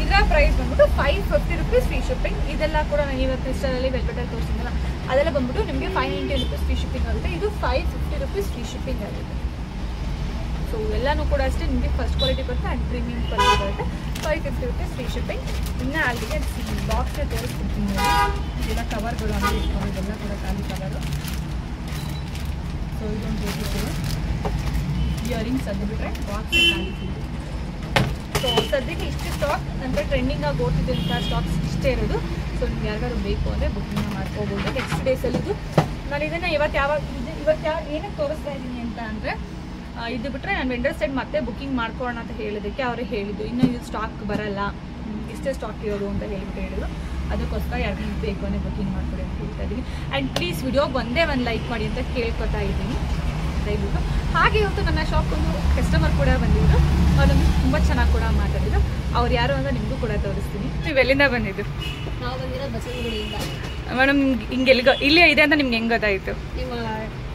ಇದರ ಪ್ರೈಸ್ ಬಂದ್ಬಿಟ್ಟು 550 rupees ಫ್ರೀ ಶಿಪ್ಪಿಂಗ್. ಇದೆಲ್ಲ ಕೂಡ ನಾನು ಇವತ್ತು ಕ್ರಿಸ್ಟಲಲ್ಲಿ ವೆಲ್ವೆಟಲ್ಲಿ ತೋರಿಸಿದ್ನಲ್ಲ ಅದೆಲ್ಲ ಬಂದ್ಬಿಟ್ಟು ನಿಮಗೆ 590 rupees ಫ್ರೀ ಶಿಪ್ಪಿಂಗ್ ಆಗುತ್ತೆ. ಇದು 550 rupees ಫ್ರೀ ಶಿಪ್ಪಿಂಗ್ ಆಗುತ್ತೆ. ಸೊ ಎಲ್ಲನೂ ಕೂಡ ಅಷ್ಟೇ ನಿಮಗೆ ಫಸ್ಟ್ ಕ್ವಾಲಿಟಿ ಬರುತ್ತೆ ಆ್ಯಂಡ್ ಪ್ರೀಮಿಯಂ ಕ್ವಾಲಿಟಿ ಬರುತ್ತೆ. 550 rupees ಫ್ರೀ ಶಿಪ್ಪಿಂಗ್. ಇನ್ನು ಅಲ್ಲಿಗೆ ಬಾಕ್ಸ್ಗೆ ತೋರಿಸ್ಬಿಡ್ತೀನಿ. ಇದೆಲ್ಲ ಕವರ್ಗಳು ಅಂದರೆ ಇಟ್ಕೊಂಡು ಇದೆಲ್ಲ ಕೂಡ ಖಾಲಿ ಕವರು. ಸೊ ಇದೊಂದು ಬೇಕಿದೆ ಇಯರಿಂಗ್ಸ್ ಅದು ಬಿಟ್ಟರೆ ಬಾಕ್ಸ್ ಖಾಲಿ ಸಿಗುತ್ತೆ. ಸೊ ಸದ್ಯಕ್ಕೆ ಇಷ್ಟು ಸ್ಟಾಕ್ ಅಂದರೆ ಟ್ರೆಂಡಿಂಗಾಗಿ ಓಡ್ತಿದ್ದಂಥ ಸ್ಟಾಕ್ಸ್ ಇಷ್ಟೇ ಇರೋದು. ಸೊ ನಿಮ್ಗೆ ಯಾರಿಗಾದ್ರು ಬೇಕು ಅಂದರೆ ಬುಕ್ಕಿಂಗ್ ಮಾಡ್ಕೋಬೋದು. ನೆಕ್ಸ್ಟ್ ಡೇಸಲ್ಲಿ ಇದು ನಾನು ಇದನ್ನು ಇವತ್ತು ಏನಕ್ಕೆ ತೋರಿಸ್ತಾ ಇದ್ದೀನಿ ಅಂತ ಅಂದರೆ ಇದು ಬಿಟ್ಟರೆ ನಾನು ವೆಂಡರ್ ಸೈಡ್ ಮತ್ತೆ ಬುಕ್ಕಿಂಗ್ ಮಾಡ್ಕೊಳ್ಳೋಣ ಅಂತ ಹೇಳಿದ್ದಕ್ಕೆ ಅವರೇ ಹೇಳಿದ್ದು ಇನ್ನೂ ಇದು ಸ್ಟಾಕ್ ಬರಲ್ಲ, ಇಷ್ಟೇ ಸ್ಟಾಕ್ ಇರೋದು ಅಂತ ಹೇಳಿದ್ರು. ಅದಕ್ಕೋಸ್ಕರ ಯಾರಿಗೂ ಬೇಕು ಅಂದರೆ ಬುಕ್ಕಿಂಗ್ ಮಾಡ್ಕೊಡಿ ಅಂತ ಹೇಳ್ತಾ ಇದ್ದೀನಿ. ಆ್ಯಂಡ್ ಪ್ಲೀಸ್ ವಿಡಿಯೋಗೆ ಒಂದೇ ಒಂದು ಲೈಕ್ ಮಾಡಿ ಅಂತ ಕೇಳ್ಕೊತಾ ಇದ್ದೀನಿ ದಯವಿಟ್ಟು. ಹಾಗೆ ಇವತ್ತು ನನ್ನ ಶಾಪ್ಗೊಂದು ಕಸ್ಟಮರ್ ಕೂಡ ಬಂದಿದ್ರು. ಅವರೊಂದು ತುಂಬ ಚೆನ್ನಾಗಿ ಕೂಡ ಮಾತಾಡಿದ್ರು. ಅವ್ರು ಯಾರು ಅಂತ ನಿಮಗೂ ಕೂಡ ತೋರಿಸ್ತೀನಿ. ನೀವು ಎಲ್ಲಿಂದ ಬಂದಿದ್ದು? ನಾವು ಬಂದಿರೋದು ಬಸವನಗುಡಿಯಿಂದ. ಮೇಡಮ್ ಹಿಂಗೆ ಇಲ್ಲೇ ಇದೆ ಅಂತ ನಿಮ್ಗೆ ಹೆಂಗೆ ಗೊತ್ತಾಯಿತು? ನಿಮ್ಮ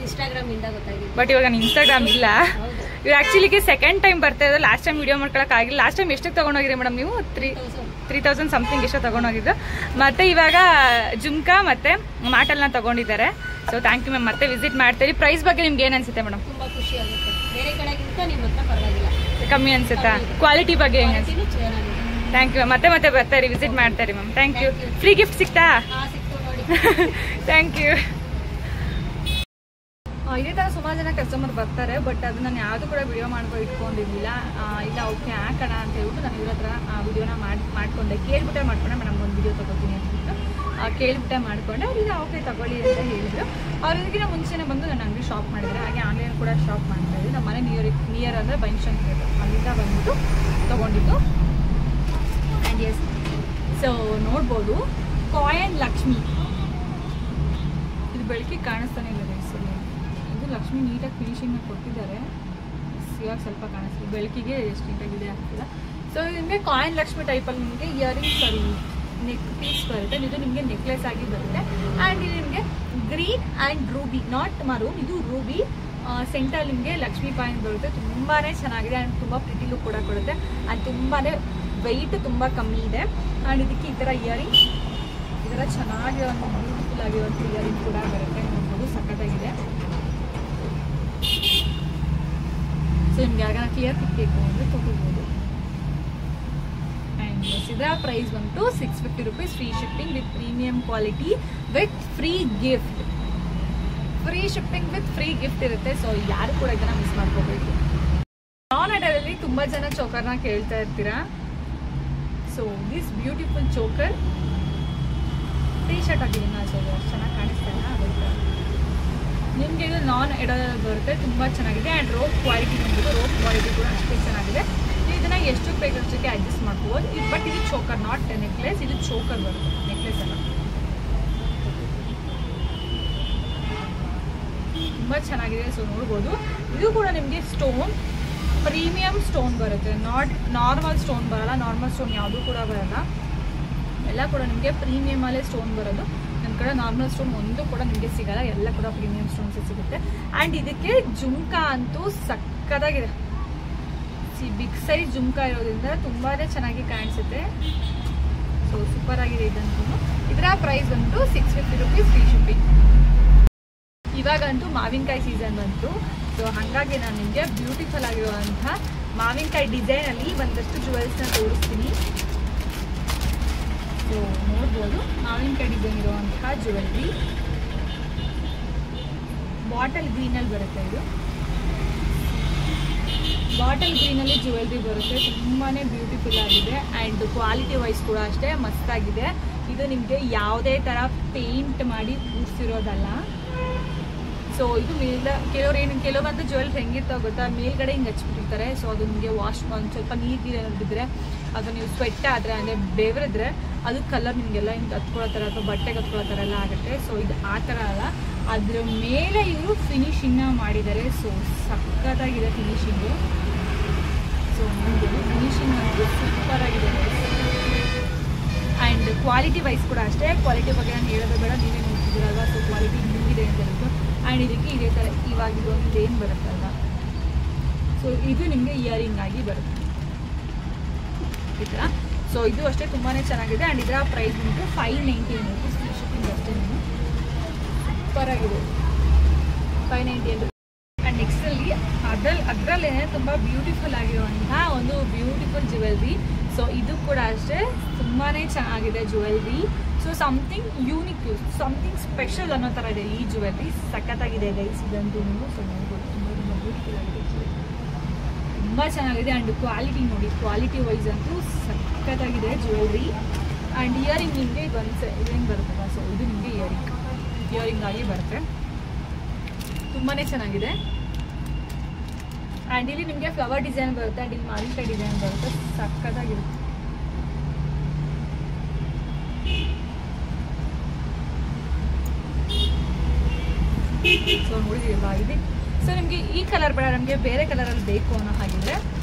ಇನ್ಸ್ಟಾಗ್ರಾಮಿಂದ ಗೊತ್ತಾಗಿತ್ತು. ಬಟ್ ಇವಾಗ ನಾನು ಇನ್ಸ್ಟಾಗ್ರಾಮ್ ಇಲ್ಲ. ಇವ್ರು ಆ್ಯಕ್ಚುಲಿಗೆ ಸೆಕೆಂಡ್ ಟೈಮ್ ಬರ್ತಾ ಇದ್ದು. ಲಾಸ್ಟ್ ಟೈಮ್ ವಿಡಿಯೋ ಮಾಡ್ಕೊಳಕ್ಕಾಗಿಲ್ಲ. ಲಾಸ್ಟ್ ಟೈಮ್ ಎಷ್ಟಕ್ಕೆ ತೊಗೊಂಡೋಗಿರಿ ಮೇಡಮ್ ನೀವು? 3000 ಸಮಥಿಂಗ್ ಎಷ್ಟೋ ತೊಗೊಂಡೋಗಿದ್ದು. ಮತ್ತು ಇವಾಗ ಜುಮ್ಕಾ ಮತ್ತು ಮಾಟಲ್ನ ತೊಗೊಂಡಿದ್ದಾರೆ. So thank you ma'am. ಮತ್ತೆ ವಿಸಿಟ್ ಮಾಡ್ತೀರಿ. ಪ್ರೈಸ್ ಬಗ್ಗೆ ನಿಮ್ಗೆ ಏನು ಅನಿಸುತ್ತೆ ಮೇಡಮ್? ತುಂಬ ಖುಷಿ ಆಗುತ್ತೆ. ಬೇರೆ ಕಡೆಗಿಂತ ನಿಮ್ಮ ಹತ್ರ ಪರವಾಗಿಲ್ಲ, ಕಮ್ಮಿ ಅನಿಸುತ್ತಾ? ಕ್ವಾಲಿಟಿ ಬಗ್ಗೆ ಹೆಂಗೆ ಅನಿಸುತ್ತೆ? ಚೆನ್ನಾಗಿದೆ. Thank you. ಮತ್ತೆ ಬರ್ತಾರೆ, ವಿಸಿಟ್ ಮಾಡ್ತಾರೆ ma'am. Thank you. Free gift ಸಿಗ್ತಾ? ಸಿಕ್ತು ನೋಡಿ. Thank you. ಇದೇ ಥರ ಸುಮಾರು ಜನ ಕಸ್ಟಮರ್ ಬರ್ತಾರೆ. ಬಟ್ ಅದು ನಾನು ಯಾವುದು ಕೂಡ ವಿಡಿಯೋ ಮಾಡ್ಕೊಂಡು ಇಟ್ಕೊಂಡಿರಲಿಲ್ಲ. ಇಲ್ಲ ಓಕೆ ಹಾಕೋಣ ಅಂತ ಹೇಳ್ಬಿಟ್ಟು ನಾನು ಇವ್ರ ಹತ್ರ ವಿಡಿಯೋನ ಮಾಡ್ಕೊಂಡೆ. ಕೇಳ್ಬಿಟ್ಟೆ ಮಾಡ್ಕೊಂಡೆ ಮೇಡಮ್ ಒಂದು ವಿಡಿಯೋ ತೊಗೋತೀನಿ ಅಂದ್ಬಿಟ್ಟು ಕೇಳ್ಬಿಟ್ಟೆ ಮಾಡಿಕೊಂಡೆ. ಇಲ್ಲ ಓಕೆ ತಗೊಳ್ಳಿ ಅಂತ ಹೇಳಿದ್ರು. ಅವ್ರಿಗಿನ ಮುಂಚೆನೇ ಬಂದು ನನ್ನ ಅಂಗಡಿ ಶಾಪ್ ಮಾಡಿದ್ದಾರೆ. ಹಾಗೆ ಆನ್ಲೈನ್ ಕೂಡ ಶಾಪ್ ಮಾಡ್ತಾಯಿದ್ದೆ. ನಮ್ಮ ಮನೆ ನಿಯರ್ ಅಂದರೆ ಬೈನ್ಶಂಕರ್, ಅಲ್ಲಿಂದ ಬಂದ್ಬಿಟ್ಟು ತೊಗೊಂಡಿದ್ದು. ಆ್ಯಂಡ್ ಎಸ್, ಸೊ ನೋಡ್ಬೋದು ಕಾಯಿನ್ ಲಕ್ಷ್ಮಿ. ಇದು ಬೆಳಕಿಗೆ ಕಾಣಿಸ್ತಾನೆ ಇಲ್ಲ ಸರಿ. ಇದು ಲಕ್ಷ್ಮಿ ನೀಟಾಗಿ ಫಿನಿಶಿಂಗ್ ಕೊಟ್ಟಿದ್ದಾರೆ. ಇವಾಗ ಸ್ವಲ್ಪ ಕಾಣಿಸ್ತೀವಿ, ಬೆಳಕಿಗೆ ಎಷ್ಟು ನೀಟಾಗಿದೆ ಆಗ್ತಿಲ್ಲ. ಸೊ ನಿಮಗೆ ಕಾಯಿನ್ ಲಕ್ಷ್ಮಿ ಟೈಪಲ್ಲಿ ನಿಮಗೆ ಇಯರಿಂಗ್ಸ್ ಸರಿ ನೆಕ್ ಪೀಸ್ ಬರುತ್ತೆ. ಇದು ನಿಮಗೆ ನೆಕ್ಲೆಸ್ ಆಗಿ ಬರುತ್ತೆ. ಆ್ಯಂಡ್ ಇದು ನಿಮಗೆ green and Ruby, not maroon, ಇದು ರೂಬಿ ಸೆಂಟರ್ ನಿಮಗೆ ಲಕ್ಷ್ಮಿ ಕಾಯಿನ್ ಬರುತ್ತೆ. ತುಂಬಾ ಚೆನ್ನಾಗಿದೆ ಆ್ಯಂಡ್ ತುಂಬ ಪ್ರಿಟಿ ಲುಕ್ ಕೂಡ ಕೊಡುತ್ತೆ. ಆ್ಯಂಡ್ ತುಂಬಾ ವೆಯ್ಟ್ ತುಂಬ ಕಮ್ಮಿ ಇದೆ. ಆ್ಯಂಡ್ ಇದಕ್ಕೆ ಈ ಥರ ಇಯರಿಂಗ್ ಈ ಥರ ಚೆನ್ನಾಗಿರೋ ಒಂದು ಬ್ಯೂಟಿಫುಲ್ ಆಗಿರುವಂಥ ಇಯರಿಂಗ್ ಕೂಡ ಬರುತ್ತೆ. ನೋಡ್ಬೋದು ಸಖತ್ತಾಗಿದೆ. ಸೊ ನಿಮ್ಗೆ ಯಾರಿಗಾನ ಕ್ಲಿಯರ್ ಪಿಕ್ ಬೇಕು ಅಂದರೆ ತೊಗೊಳ್ಬೋದು. ಆ್ಯಂಡ್ ಇದರ ಪ್ರೈಸ್ ಬಂತು 650 rupees free shipping with premium quality with free gift. Free shipping with free gift ಇರುತ್ತೆ. ಸೊ ಯಾರು ಕೂಡ ಇದನ್ನ ಮಿಸ್ ಮಾಡ್ಕೋಬೇಕು. ನಾನ್ ಅಡರಲ್ಲಿ ತುಂಬ ಜನ ಚೋಕರ್ನ ಕೇಳ್ತಾ ಇರ್ತೀರಾ. So this beautiful choker T shirt ಹಾಕಿದ್ದೀನಿ ನಾನು. ಸೊ ಅಷ್ಟು ಚೆನ್ನಾಗಿ ಕಾಣಿಸ್ತಾ ಇಲ್ಲ. ಅದಕ್ಕೆ ನಿಮಗೆ ಇದು ನಾನ್ ಎಡಲ್ ಬರುತ್ತೆ. ತುಂಬ ಚೆನ್ನಾಗಿದೆ. ಆ್ಯಂಡ್ ರೋಪ್ ಕ್ವಾಲಿಟಿ ಬಂದ್ಬಿಟ್ಟು ರೋಪ್ ಕ್ವಾಲಿಟಿ ಕೂಡ ಅಷ್ಟೇ ಚೆನ್ನಾಗಿದೆ. ಇದನ್ನು ಎಷ್ಟು ಬೇಕು ಅಷ್ಟಕ್ಕೆ ಅಡ್ಜಸ್ಟ್ ಮಾಡ್ಕೋಬೋದು. ಬಟ್ ಇದು ಚೋಕರ್, ನಾಟ್ ನೆಕ್ಲೆಸ್. ಇದು ಚೋಕರ್ ಬರುತ್ತೆ, ನೆಕ್ಲೆಸ್ ಅಲ್ಲ. ತುಂಬ ಚೆನ್ನಾಗಿದೆ. ಸೊ ನೋಡ್ಬೋದು. ಇದು ಕೂಡ ನಿಮಗೆ ಸ್ಟೋನ್ ಪ್ರೀಮಿಯಂ ಸ್ಟೋನ್ ಬರುತ್ತೆ. ನಾರ್ಮಲ್ ಸ್ಟೋನ್ ಬರಲ್ಲ. ನಾರ್ಮಲ್ ಸ್ಟೋನ್ ಯಾವುದೂ ಕೂಡ ಬರಲ್ಲ. ಎಲ್ಲ ಕೂಡ ನಿಮಗೆ ಪ್ರೀಮಿಯಮಲ್ಲೇ ಸ್ಟೋನ್ ಬರೋದು. ನಮ್ಮ ಕಡೆ ನಾರ್ಮಲ್ ಸ್ಟೋನ್ ಒಂದು ಕೂಡ ನಿಮಗೆ ಸಿಗಲ್ಲ. ಎಲ್ಲ ಕೂಡ ಪ್ರೀಮಿಯಂ ಸ್ಟೋನ್ಸೇ ಸಿಗುತ್ತೆ. ಆ್ಯಂಡ್ ಇದಕ್ಕೆ ಜುಮ್ಕಾ ಅಂತೂ ಸಕ್ಕತ್ತಾಗಿದೆ. ಬಿಗ್ ಸೈಜ್ ಜುಮ್ಕಾ ಇರೋದ್ರಿಂದ ತುಂಬಾ ಚೆನ್ನಾಗಿ ಕಾಣಿಸುತ್ತೆ. ಸೊ ಸೂಪರ್ ಆಗಿದೆ ಇದಂತೂ. ಇದರ ಪ್ರೈಸ್ ಬಂತು 650 rupees ಫ್ರೀ ಶಿಪ್ಪಿಂಗ್. ಇವಾಗಂತೂ ಮಾವಿನಕಾಯಿ ಸೀಸನ್ ಬಂತು. ಸೊ ಹಾಗಾಗಿ ನಾನು ನಿಮಗೆ ಬ್ಯೂಟಿಫುಲ್ ಆಗಿರುವಂಥ ಮಾವಿನಕಾಯಿ ಡಿಸೈನಲ್ಲಿ ಒಂದಷ್ಟು ಜುವೆಲ್ಸ್ನ ತೋರಿಸ್ತೀನಿ. ಸೊ ನೋಡ್ಬೋದು ಮಾವಿನಕಾಯಿ ಡಿಸೈನ್ ಇರುವಂತಹ ಜ್ಯುವೆಲ್ರಿ. ಬಾಟಲ್ ಗ್ರೀನಲ್ಲಿ ಬರುತ್ತೆ ಇದು. ಬಾಟಲ್ ಗ್ರೀನಲ್ಲಿ ಜ್ಯುವೆಲ್ರಿ ಬರುತ್ತೆ, ತುಂಬಾ ಬ್ಯೂಟಿಫುಲ್ ಆಗಿದೆ ಆ್ಯಂಡ್ ಕ್ವಾಲಿಟಿ ವೈಸ್ ಕೂಡ ಅಷ್ಟೇ ಮಸ್ತಾಗಿದೆ. ಇದು ನಿಮಗೆ ಯಾವುದೇ ಥರ ಪೇಂಟ್ ಮಾಡಿ ಕೂರಿಸಿರೋದಲ್ಲ. ಸೊ ಇದು ಕೆಲವೊಂದು ಜ್ಯುವೆಲ್ರಿ ಹೆಂಗಿರ್ತಾವೆ ಗೊತ್ತಾ, ಮೇಲ್ಗಡೆ ಹಿಂಗೆ ಹಚ್ಬಿಟ್ಟಿರ್ತಾರೆ. ಸೊ ಅದು ನಿಮಗೆ ವಾಶ್ ಒಂದು ಸ್ವಲ್ಪ ನೀರು ಬಿದ್ದರೆ ಅದು ನೀವು ಸ್ವೆಟ್ ಆದರೆ ಅಂದರೆ ಬೆವರಿದ್ರೆ ಅದು ಕಲರ್ ನಿಮಗೆಲ್ಲ ಹಿಂಗೆ ಹತ್ಕೊಳ್ಳೋ ಥರ ಅಥವಾ ಬಟ್ಟೆಗೆ ಹತ್ಕೊಳ್ಳೋ ಥರ ಎಲ್ಲ ಆಗುತ್ತೆ. ಸೊ ಇದು ಆ ಥರ ಅಲ್ಲ, ಅದ್ರ ಮೇಲೆ ಇವರು ಫಿನಿಶಿಂಗ್ನ ಮಾಡಿದ್ದಾರೆ. ಸೊ ಸಕ್ಕತ್ತಾಗಿದೆ ಫಿನಿಶಿಂಗು. ಸೊ ನೋಡ್ಬೋದು ಫಿನಿಶಿಂಗ್ ಅಂದರೆ ಸೂಪರಾಗಿದೆ ಆ್ಯಂಡ್ ಕ್ವಾಲಿಟಿ ವೈಸ್ ಕೂಡ ಅಷ್ಟೇ. ಕ್ವಾಲಿಟಿ ಬಗ್ಗೆ ನಾನು ಹೇಳೋದು ಬೇಡ, ನೀವೇ ನೋಡ್ತಿದ್ದೀರಲ್ವ. ಸೊ ಕ್ವಾಲಿಟಿ ಹಿಂಗಿದೆ ಅಂತ ಹೇಳ್ತು ಆ್ಯಂಡ್ ಇದಕ್ಕೆ ಇದೇ ಥರ ಇವಾಗಿದ್ದು ಒಂದು ಏನು ಬರುತ್ತಲ್ವ. ಸೊ ಇದು ನಿಮಗೆ ಇಯರಿಂಗ್ ಆಗಿ ಬರುತ್ತೆ ಈ ಥರ. ಸೊ ಇದು ಅಷ್ಟೇ ತುಂಬಾ ಚೆನ್ನಾಗಿದೆ ಆ್ಯಂಡ್ ಇದರ ಪ್ರೈಸ್ ಬಂದು 590 ರುಪೀಸ್ ಫ್ರೀ ಶಿಪ್ಪಿಂಗ್ ಅಷ್ಟೇ. ಸೂಪರಾಗಿದೆ 590 ಆ್ಯಂಡ್ ನೆಕ್ಸ್ಟಲ್ಲಿ ಅದರಲ್ಲೇ ತುಂಬ ಬ್ಯೂಟಿಫುಲ್ ಆಗಿರುವಂಥ ಒಂದು ಬ್ಯೂಟಿಫುಲ್ ಜ್ಯುವೆಲ್ರಿ. ಸೊ ಇದು ಕೂಡ ಅಷ್ಟೇ ತುಂಬಾ ಚೆನ್ನಾಗಿದೆ jewellery. So something unique, something special ಅನ್ನೋ ಥರ ಇದೆ ಈ ಜ್ಯುವೆಲ್ರಿ. ಸಖತ್ತಾಗಿದೆ ಗೈಸ್ ಇದಂತೂ. ಸೊ ನೋಡ್ಬೋದು ತುಂಬ ಬ್ಯೂಟಿಫುಲ್ ಆಗಿದೆ, ತುಂಬ ಚೆನ್ನಾಗಿದೆ ಆ್ಯಂಡ್ ಕ್ವಾಲಿಟಿ ನೋಡಿ, ಕ್ವಾಲಿಟಿ ವೈಸ್ ಅಂತೂ ಸಖತ್ತಾಗಿದೆ ಜ್ಯುವೆಲ್ರಿ. ಆ್ಯಂಡ್ ಇಯರಿಂಗ್ ನಿಮಗೆ ಇದೇನು ಬರುತ್ತಲ್ಲ, ಸೊ ಇದು ನಿಮಗೆ ಇಯರಿಂಗ್ ಆಗಿ ಬರುತ್ತೆ, ತುಂಬಾ ಚೆನ್ನಾಗಿದೆ. ಆ್ಯಂಡ್ ಇಲ್ಲಿ ನಿಮಗೆ ಫ್ಲವರ್ ಡಿಸೈನ್ ಬರುತ್ತೆ ಆ್ಯಂಡ್ ಇಲ್ಲಿ ಮಾವಿನಕಾಯಿ ಡಿಸೈನ್ ಬರುತ್ತೆ, ಸಖತ್ತಾಗಿರುತ್ತೆ. ಸೊ ನೋಡಿದಿಲ್ಲ ಇದೆ. ಸೊ ನಿಮಗೆ ಈ ಕಲರ್ ಬೇಡ, ನಮಗೆ ಬೇರೆ ಕಲರಲ್ಲಿ ಬೇಕು ಅನ್ನೋ ಹಾಗಿದ್ರೆ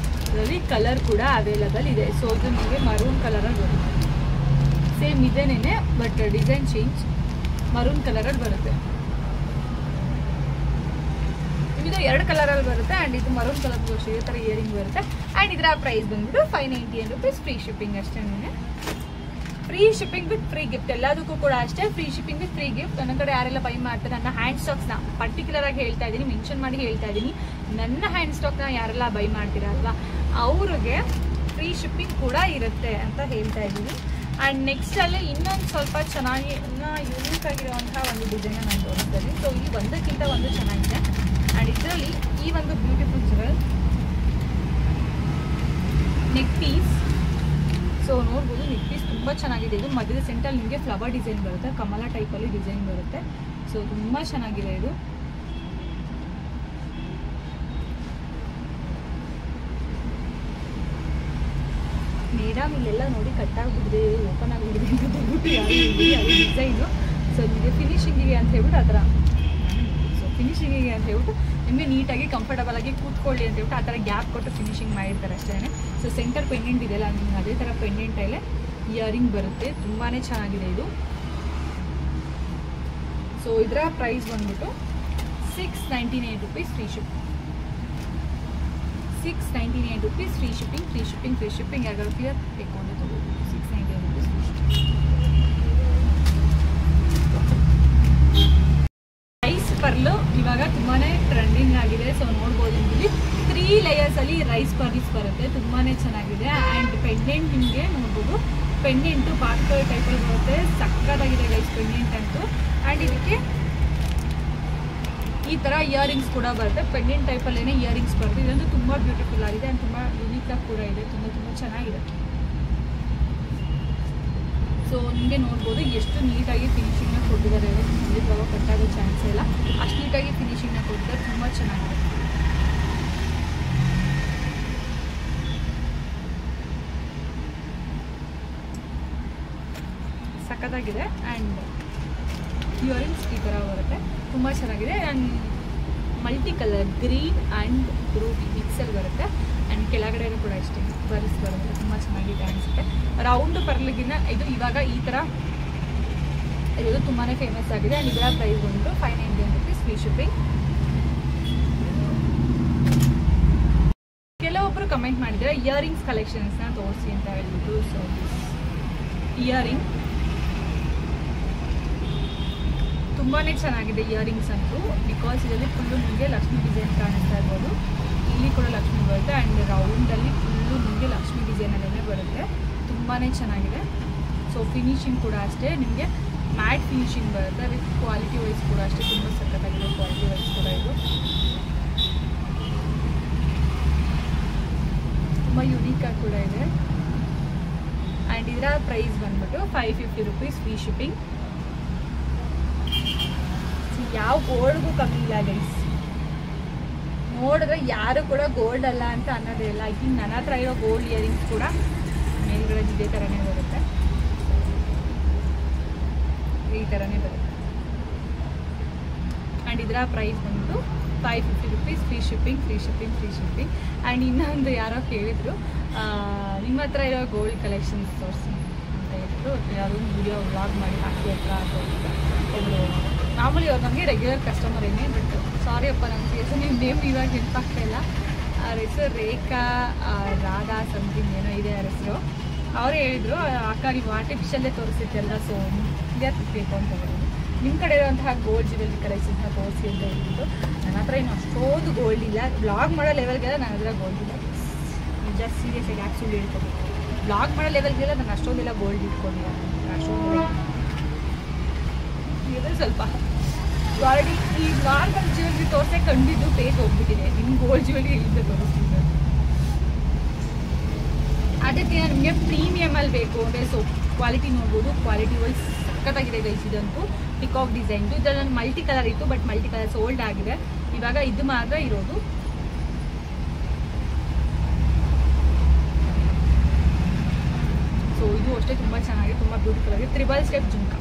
ಇದರಲ್ಲಿ ಕಲರ್ ಕೂಡ ಅವೈಲಬಲ್ ಇದೆ. ಸೊ ಇದು ನಿಮಗೆ ಮರೂನ್ ಕಲರಲ್ಲಿ ಬರುತ್ತೆ, ಸೇಮ್ ಇದೇನೇನೆ ಬಟ್ ಡಿಸೈನ್ ಚೇಂಜ್, ಮರೂನ್ ಕಲರಲ್ಲಿ ಬರುತ್ತೆ. ಇದು 2 ಕಲರಲ್ಲಿ ಬರುತ್ತೆ ಆ್ಯಂಡ್ ಇದು ಮರೂನ್ ಕಲರ್ ಅಷ್ಟೇ ಈ ಥರ ಇಯರಿಂಗ್ ಬರುತ್ತೆ. ಆ್ಯಂಡ್ ಇದರ ಪ್ರೈಸ್ ಬಂದ್ಬಿಟ್ಟು 590 ರುಪೀಸ್ ಫ್ರೀ ಶಿಪ್ಪಿಂಗ್ ಅಷ್ಟೇ. Free shipping with free gift, ಎಲ್ಲದಕ್ಕೂ ಕೂಡ ಅಷ್ಟೇ free shipping with free gift. ನನ್ನ ಕಡೆ ಯಾರೆಲ್ಲ ಬೈ ಮಾಡ್ತಾರೆ, ನನ್ನ ಹ್ಯಾಂಡ್ ಸ್ಟಾಕ್ಸ್ನ ಪರ್ಟಿಕ್ಯುಲರ್ ಆಗಿ ಹೇಳ್ತಾ ಇದ್ದೀನಿ, ಮೆನ್ಷನ್ ಮಾಡಿ ಹೇಳ್ತಾ ಇದ್ದೀನಿ. ನನ್ನ ಹ್ಯಾಂಡ್ ಸ್ಟಾಕ್ನ ಯಾರೆಲ್ಲ ಬೈ ಮಾಡ್ತೀರಾ ಅಲ್ವಾ ಅವ್ರಿಗೆ ಫ್ರೀ ಶಿಪ್ಪಿಂಗ್ ಕೂಡ ಇರುತ್ತೆ ಅಂತ ಹೇಳ್ತಾ ಇದ್ದೀನಿ. ಆ್ಯಂಡ್ ನೆಕ್ಸ್ಟಲ್ಲಿ ಇನ್ನೊಂದು ಸ್ವಲ್ಪ ಚೆನ್ನಾಗಿ ಯೂನಿಕ್ ಆಗಿರುವಂಥ ಒಂದು ಡಿಸೈನ್ ನಾನು ತೋರಿಸ್ತಾ ಇದ್ದೀನಿ. ಸೊ ಈ ಒಂದಕ್ಕಿಂತ ಒಂದು ಚೆನ್ನಾಗಿದೆ ಆ್ಯಂಡ್ ಇದರಲ್ಲಿ ಈ ಒಂದು beautiful jewel neck piece. So ನೋಡ್ಬೋದು ನೆಕ್ ಪೀಸ್ ತುಂಬ ಚೆನ್ನಾಗಿದೆ. ಇದು ಮಧ್ಯದ ಸೆಂಟಲ್ಲಿ ನಿಮಗೆ ಫ್ಲವರ್ ಡಿಸೈನ್ ಬರುತ್ತೆ, ಕಮಲ ಟೈಪಲ್ಲಿ ಡಿಸೈನ್ ಬರುತ್ತೆ. ಸೊ ತುಂಬ ಚೆನ್ನಾಗಿದೆ ಇದು. ಮೇಡಮ್ ಇಲ್ಲೆಲ್ಲ ನೋಡಿ ಕಟ್ಟಾಗ್ಬಿಟ್ಟಿದೆ, ಓಪನ್ ಆಗಿಬಿಟ್ಟಿದೆ ಅಂತ ಹೇಳ್ಬಿಟ್ಟು ಯಾರು ಡಿಸೈನು. ಸೊ ನಿಮಗೆ ಫಿನಿಶಿಂಗಿಗೆ ಅಂತ ಹೇಳ್ಬಿಟ್ಟು ಆ ಥರ, ಸೊ ಫಿನಿಶಿಂಗಿಗೆ ಅಂತ ಹೇಳ್ಬಿಟ್ಟು ನಿಮಗೆ ನೀಟಾಗಿ ಕಂಫರ್ಟಬಲ್ ಆಗಿ ಕೂತ್ಕೊಳ್ಳಿ ಅಂತ ಹೇಳ್ಬಿಟ್ಟು ಆ ಥರ ಗ್ಯಾಪ್ ಕೊಟ್ಟು ಫಿನಿಶಿಂಗ್ ಮಾಡಿರ್ತಾರೆ ಅಷ್ಟೇ. ಸೊ ಸೆಂಟರ್ ಪೆಂಡೆಂಟ್ ಇದೆಯಲ್ಲ, ನಿಮ್ಗೆ ಅದೇ ಥರ ಪೆಂಡೆಂಟಲ್ಲೇ ಇಯರಿಂಗ್ ಬರುತ್ತೆ, ತುಂಬಾ ಚೆನ್ನಾಗಿದೆ ಇದು. ಸೊ ಇದರ ಪ್ರೈಸ್ ಬಂದ್ಬಿಟ್ಟು 699 rupees free shipping. 699 rupees free shipping. Free shipping ಯಾರು ಕ್ಲಿಯರ್ ಬೇಕು ಅಂತ ತಗೋಬೋದು. 699 rupees free shipping. Rice pearl ಇವಾಗ ತುಂಬಾ ಟ್ರೆಂಡಿಂಗ್ ಆಗಿದೆ. ಸೊ ನೋಡ್ಬೋದು ಇಲ್ಲಿ 3 ಲೇಯರ್ಸಲ್ಲಿ ರೈಸ್ ಪರ್ಲ್ಸ್ ಬರುತ್ತೆ, ತುಂಬಾ ಚೆನ್ನಾಗಿದೆ. ಆ್ಯಂಡ್ ಪೆಂಡೆಂಟ್ ನಿಮಗೆ ನೋಡ್ಬೋದು, ಪೆಂಡೆಂಟು ಬಾಸ್ಕರ್ ಟೈಪಲ್ಲಿ ಬರುತ್ತೆ, ಸಕ್ಕತ್ತಾಗಿದೆ ರೈಸ್ ಪೆಂಡೆಂಟ್ ಅಂತೂ. ಆ್ಯಂಡ್ ಇದಕ್ಕೆ ಈ ಥರ ಇಯರಿಂಗ್ಸ್ ಕೂಡ ಬರುತ್ತೆ, ಪೆಂಡೆಂಟ್ ಟೈಪಲ್ಲೇ ಇಯರಿಂಗ್ಸ್ ಬರುತ್ತೆ. ಇದಂತೂ ತುಂಬ ಬ್ಯೂಟಿಫುಲ್ ಆಗಿದೆ ಆ್ಯಂಡ್ ತುಂಬ ಯುನೀಕಾಗಿ ಕೂಡ ಇದೆ, ತುಂಬ ಚೆನ್ನಾಗಿದೆ. ಸೊ ನಿಮಗೆ ನೋಡ್ಬೋದು ಎಷ್ಟು ನೀಟಾಗಿ ಫಿನಿಶಿಂಗ್ನ ಕೊಟ್ಟಿದ್ದಾರೆ. ಇವಾಗ ಕಟ್ಟಾಗೋ ಚಾನ್ಸೇ ಇಲ್ಲ, ಅಷ್ಟು ನೀಟಾಗಿ ಫಿನಿಶಿಂಗ್ನ ಕೊಟ್ಟಿದ್ದಾರೆ, ತುಂಬ ಚೆನ್ನಾಗಿದೆ. ಸಖತ್ತಾಗಿದೆ. ಆ್ಯಂಡ್ ಇಯರಿಂಗ್ಸ್ ಈ ಥರ ಬರುತ್ತೆ, ತುಂಬ ಚೆನ್ನಾಗಿದೆ. And multi colour green and ruby ಮಿಕ್ಸಲ್ಲಿ ಬರುತ್ತೆ. ಆ್ಯಂಡ್ ಕೆಳಗಡೆ ಕೂಡ ಅಷ್ಟೇ ಬರ್ಲ್ಸ್ ಬರುತ್ತೆ, ತುಂಬ ಚೆನ್ನಾಗಿದೆ ಅನಿಸುತ್ತೆ. ರೌಂಡ್ ಪರ್ಲಿಗಿನ್ನ ಇದು ಇವಾಗ ಈ ಥರ ಇದು ತುಂಬಾ ಫೇಮಸ್ ಆಗಿದೆ. ಆ್ಯಂಡ್ ಇದರ ಪ್ರೈಸ್ ಬಂದು 590 ರುಪೀಸ್ ಫ್ರೀ ಶಿಪ್ಪಿಂಗ್. ಕೆಲವೊಬ್ಬರು ಕಮೆಂಟ್ ಮಾಡಿದರೆ ಇಯರಿಂಗ್ಸ್ ಕಲೆಕ್ಷನ್ಸ್ನ ತೋರಿಸಿ ಅಂತ ಹೇಳ್ಬಿಟ್ಟು. ಸೊ ಇಯರಿಂಗ್ ತುಂಬಾ ಚೆನ್ನಾಗಿದೆ ಇಯರಿಂಗ್ಸ್ ಅಂತೂ, ಬಿಕಾಸ್ ಇದರಲ್ಲಿ ಫುಲ್ಲು ನಿಮಗೆ ಲಕ್ಷ್ಮಿ ಡಿಸೈನ್ ಕಾಣಿಸ್ತಾ ಇರ್ಬೋದು. ಇಲ್ಲಿ ಕೂಡ ಲಕ್ಷ್ಮಿ ಬರುತ್ತೆ ಆ್ಯಂಡ್ ರೌಂಡಲ್ಲಿ ಫುಲ್ಲು ನಿಮಗೆ ಲಕ್ಷ್ಮಿ ಡಿಸೈನಲ್ಲೇ ಬರುತ್ತೆ, ತುಂಬಾ ಚೆನ್ನಾಗಿದೆ. ಸೊ ಫಿನಿಶಿಂಗ್ ಕೂಡ ಅಷ್ಟೇ ನಿಮಗೆ ಮ್ಯಾಟ್ ಫಿನಿಶಿಂಗ್ ಬರುತ್ತೆ, ವಿತ್ ಕ್ವಾಲಿಟಿ ವೈಸ್ ಕೂಡ ಅಷ್ಟೇ ತುಂಬ ಸಖತ್ತಾಗಿದೆ ಕ್ವಾಲಿಟಿ ವೈಸ್ ಕೂಡ ಇದು. ಯೂನಿಕಾಗಿ ಕೂಡ ಇದೆ. ಆ್ಯಂಡ್ ಇದರ ಪ್ರೈಸ್ ಬಂದ್ಬಿಟ್ಟು 550 rupees ಫ್ರೀ ಶಿಪ್ಪಿಂಗ್. ಯಾವ ಗೋಲ್ಡ್ಗೂ ಕಮ್ಮಿ ಇಲ್ಲ ಗೈಸ್. ನೋಡಿದ್ರೆ ಯಾರು ಕೂಡ ಗೋಲ್ಡ್ ಅಲ್ಲ ಅಂತ ಅನ್ನೋದೇ ಇಲ್ಲ. ಐ ಥಿಂಕ್ ನನ್ನ ಹತ್ರ ಇರೋ ಗೋಲ್ಡ್ ಇಯರಿಂಗ್ಸ್ ಕೂಡ ಮೇಲ್ಗಡೆ ಇದೇ ಥರನೇ ಬರುತ್ತೆ, ಈ ಥರನೇ ಬರುತ್ತೆ. ಆ್ಯಂಡ್ ಇದರ ಪ್ರೈಸ್ ಬಂದು 550 rupees ಫ್ರೀ ಶಿಪ್ಪಿಂಗ್. ಆ್ಯಂಡ್ ಇನ್ನೊಂದು ಯಾರೋ ಕೇಳಿದ್ರು, ನಿಮ್ಮ ಹತ್ರ ಇರೋ ಗೋಲ್ಡ್ ಕಲೆಕ್ಷನ್ಸ್ ತೋರಿಸಿ ಅಂತ ಹೇಳಿದ್ರು. ಯಾವುದೋ ಒಂದು ವಿಡಿಯೋ ವ್ಲಾಗ್ ಮಾಡಿ ಹಾಕಿ ಹತ್ರ ಒಬ್ಬರು ಮಾಮೂಲಿ ಅವ್ರು ನಮಗೆ ರೆಗ್ಯುಲರ್ ಕಸ್ಟಮರ್ ಏನೇ. ಬಟ್ ಸಾರಿ ಅಪ್ಪ, ನನಗೆ ಹೆಸರು ನಿಮ್ಮ ನೇಮ್ ಇವಾಗ ನೆನಪಾಗ್ತಾ ಇಲ್ಲ. ಅವ್ರ ಹೆಸರು ರೇಖಾ ರಾಧಾ ಸಮಥಿಂಗ್ ಏನೋ ಇದೆ ಅವ್ರ ಹೆಸರು. ಅವರೇ ಹೇಳಿದ್ರು, ಅಕ್ಕ ನೀವು ಆರ್ಟಿಫಿಷಿಯಲ್ಲೇ ತೋರಿಸಿದ್ದೆಲ್ಲ, ಸೊ ನಿಮಗೆ ಬೇಕು ಅಂತ ಹೇಳಿದ್ರು. ನಿಮ್ಮ ಕಡೆ ಇರುವಂತಹ ಗೋಲ್ಡ್ ಜ್ಯುವೆಲ್ರಿ ಕಲೆಕ್ಷನ್ಸ್ನ ತೋರಿಸಿ ಅಂತ ಹೇಳಿದ್ರು. ನನ್ನ ಹತ್ರ ಏನು ಅಷ್ಟೊಂದು ಗೋಲ್ಡ್ ಇಲ್ಲ, ಬ್ಲಾಗ್ ಮಾಡೋ ಲೆವೆಲ್ಗೆಲ್ಲ ನನ್ನ ಹತ್ರ ಗೋಲ್ಡ್ ಇಲ್ಲ. ನಿಜ ಸೀರಿಯಸ್ ಆಗಿ ಆ್ಯಕ್ಚುಲಿ ಹೇಳ್ಕೊಬೇಕು, ಬ್ಲಾಗ್ ಮಾಡೋ ಲೆವೆಲ್ಗೆಲ್ಲ ನಾನು ಅಷ್ಟೊಂದೆಲ್ಲ ಗೋಲ್ಡ್ ಇಟ್ಕೊಂಡಿಲ್ಲ. ಅಷ್ಟೊಂದು ಸ್ವಲ್ಪ ಆಲ್ರೆಡಿ ಈ ನಾರ್ಮಲ್ ಜ್ಯುವೆಲ್ರಿ ತೋರಿಸೇ ಕಂಡಿದ್ದು ಪೇಜ್ ಹೋಗ್ಬಿಟ್ಟಿದೆ. ನಿಮ್ಮ ಗೋಲ್ಡ್ ಜ್ಯುವೆಲ್ರಿ ಇಲ್ಲಿಂದ ತೋರಿಸ್ತಿದ್ದೆ. ಅದಕ್ಕೆ ನಿಮಗೆ ಪ್ರೀಮಿಯಮಲ್ಲಿ ಬೇಕು ಅಂದರೆ ಸೊ ಕ್ವಾಲಿಟಿ ನೋಡ್ಬೋದು. ಕ್ವಾಲಿಟಿ ವೈಸ್ ಸಖತ್ತಾಗಿದೆ ಗೈಸ್. ಇದಂತೂ ಪಿಕಾಕ್ ಡಿಸೈನ್ದು. ಇದರಲ್ಲಿ ನನ್ನ ಮಲ್ಟಿ ಕಲರ್ ಇತ್ತು, ಬಟ್ ಮಲ್ಟಿ ಕಲರ್ ಸೋಲ್ಡ್ ಆಗಿದೆ. ಇವಾಗ ಇದು ಮಾತ್ರ ಇರೋದು. ಸೊ ಇದು ಅಷ್ಟೇ ತುಂಬ ಚೆನ್ನಾಗಿದೆ, ತುಂಬ ಬ್ಯೂಟಿಫುಲ್ ಆಗಿದೆ. 3 ಸ್ಟೆಪ್ ಜುಮ್ಕ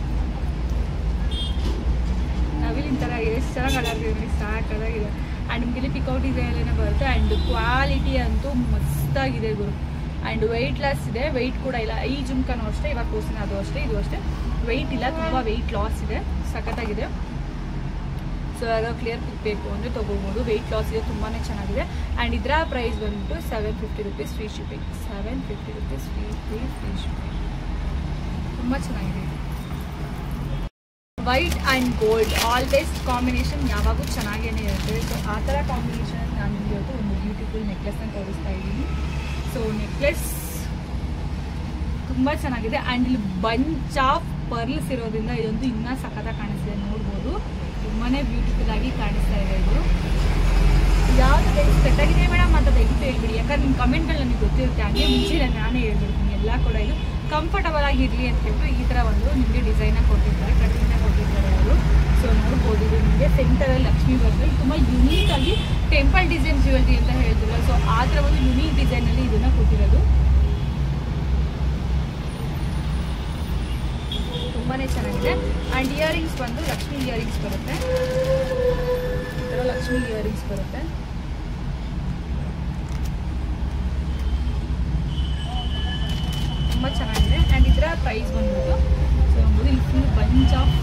ನವಿಲಿನ ಥರ ಎಷ್ಟು ಚೆನ್ನಾಗಿ ಅಲಾಗಿದೆ, ಸಾಕಾಗಿದೆ. ಆ್ಯಂಡ್ ನಿಮಗೆ ಇಲ್ಲಿ ಪಿಕೌಟ್ ಡಿಸೈನ್ ಬರುತ್ತೆ. ಆ್ಯಂಡ್ ಕ್ವಾಲಿಟಿ ಅಂತೂ ಮಸ್ತಾಗಿದೆ ಗುರು. ಆ್ಯಂಡ್ ವೆಯ್ಟ್ ಲಾಸ್ ಇದೆ, ವೆಯ್ಟ್ ಕೂಡ ಇಲ್ಲ. ಈ ಜುಮ್ಕನೂ ಅಷ್ಟೇ, ಇವಾಗ ತೋರಿಸಿನ ಅದು ಅಷ್ಟೇ, ಇದು ಅಷ್ಟೇ. ವೆಯ್ಟ್ ಇಲ್ಲ, ತುಂಬ ವೆಯ್ಟ್ ಲಾಸ್ ಇದೆ, ಸಖತ್ತಾಗಿದೆ. ಸೊ ಆಗ ಕ್ಲಿಯರ್ ಪಿಕ್ ಬೇಕು ಅಂದರೆ ತೊಗೋಬೋದು. ವೆಯ್ಟ್ ಲಾಸ್ ಇದೆ, ತುಂಬಾ ಚೆನ್ನಾಗಿದೆ. ಆ್ಯಂಡ್ ಇದರ ಪ್ರೈಸ್ ಬಂದ್ಬಿಟ್ಟು 750 rupees free shipping. 750 rupees free shipping. ತುಂಬ ಚೆನ್ನಾಗಿದೆ. White and gold always combination ಯಾವಾಗೂ ಚೆನ್ನಾಗೇ ಇರುತ್ತೆ. ಸೊ ಆ ಥರ ಕಾಂಬಿನೇಷನ್ ನಾನು ನಿಮಗೆ ಇವತ್ತು ಒಂದು ಬ್ಯೂಟಿಫುಲ್ ನೆಕ್ಲೆಸ್ನ ತೋರಿಸ್ತಾ ಇದ್ದೀನಿ. ಸೊ ನೆಕ್ಲೆಸ್ ತುಂಬ ಚೆನ್ನಾಗಿದೆ. ಆ್ಯಂಡ್ ಇಲ್ಲಿ ಬಂಚ್ ಆಫ್ ಪರ್ಲ್ಸ್ ಇರೋದ್ರಿಂದ ಇದೊಂದು ಇನ್ನೂ ಸಖತ್ತಾಗಿ ಕಾಣಿಸ್ತಿದೆ, ನೋಡ್ಬೋದು. ತುಂಬಾ ಬ್ಯೂಟಿಫುಲ್ ಆಗಿ ಕಾಣಿಸ್ತಾ ಇದೆ. ಇದು ಯಾವುದು ಸೆಟ್ಟಾಗಿದೆ ಮೇಡಮ್ ಅಂತ ದಯವಿಟ್ಟು ಹೇಳ್ಬಿಡಿ, ಯಾಕಂದ್ರೆ ನಿಮ್ಮ ಕಮೆಂಟ್ಗಳು ನನಗೆ ಗೊತ್ತಿರುತ್ತೆ. ಹಾಗೆ ಮುಂಚೆ ನಾನೇ ಹೇಳ್ಬಿಡ್ತೀನಿ ಎಲ್ಲ ಕೂಡ. ಇದು ಕಂಫರ್ಟಬಲ್ ಆಗಿರಲಿ ಅಂತ ಹೇಳ್ಬಿಟ್ಟು ಈ ಥರ ಒಂದು ನಿಮಗೆ ಡಿಸೈನ ಕೊಟ್ಟಿರ್ತಾರೆ, ಕಟ್ಟಿಂದ ಕೊಟ್ಟಿರ್ತಾರೆ ಅವರು. ಸೊ ನೋಡ್ಬೋದು, ಇದು ನಿಮಗೆ ಸೆಂಟರಲ್ಲಿ ಲಕ್ಷ್ಮೀ ಬರ್ತದೆ. ತುಂಬ ಯುನೀಕಾಗಿ ಟೆಂಪಲ್ ಡಿಸೈನ್ ಜ್ಯುವೆಲ್ರಿ ಅಂತ ಹೇಳ್ತಿಲ್ಲ. ಸೊ ಆ ಥರ ಒಂದು ಯುನೀಕ್ ಡಿಸೈನಲ್ಲಿ ಇದನ್ನು ಕೊಟ್ಟಿರೋದು. ತುಂಬಾ ಚೆನ್ನಾಗಿದೆ. ಆ್ಯಂಡ್ ಇಯರಿಂಗ್ಸ್ ಬಂದು ಲಕ್ಷ್ಮೀ ಇಯರಿಂಗ್ಸ್ ಬರುತ್ತೆ. ಈ ಥರ ಲಕ್ಷ್ಮೀ ಇಯರಿಂಗ್ಸ್ ಬರುತ್ತೆ. ತುಂಬ ಚೆನ್ನಾಗಿದೆ. ಆ್ಯಂಡ್ ಇದರ ಪ್ರೈಸ್ ಬಂದ್ಬಿಟ್ಟು ಸೊ ಇಲ್ಲಿ ಫುಲ್ ಬಂಚ್ ಆಫ್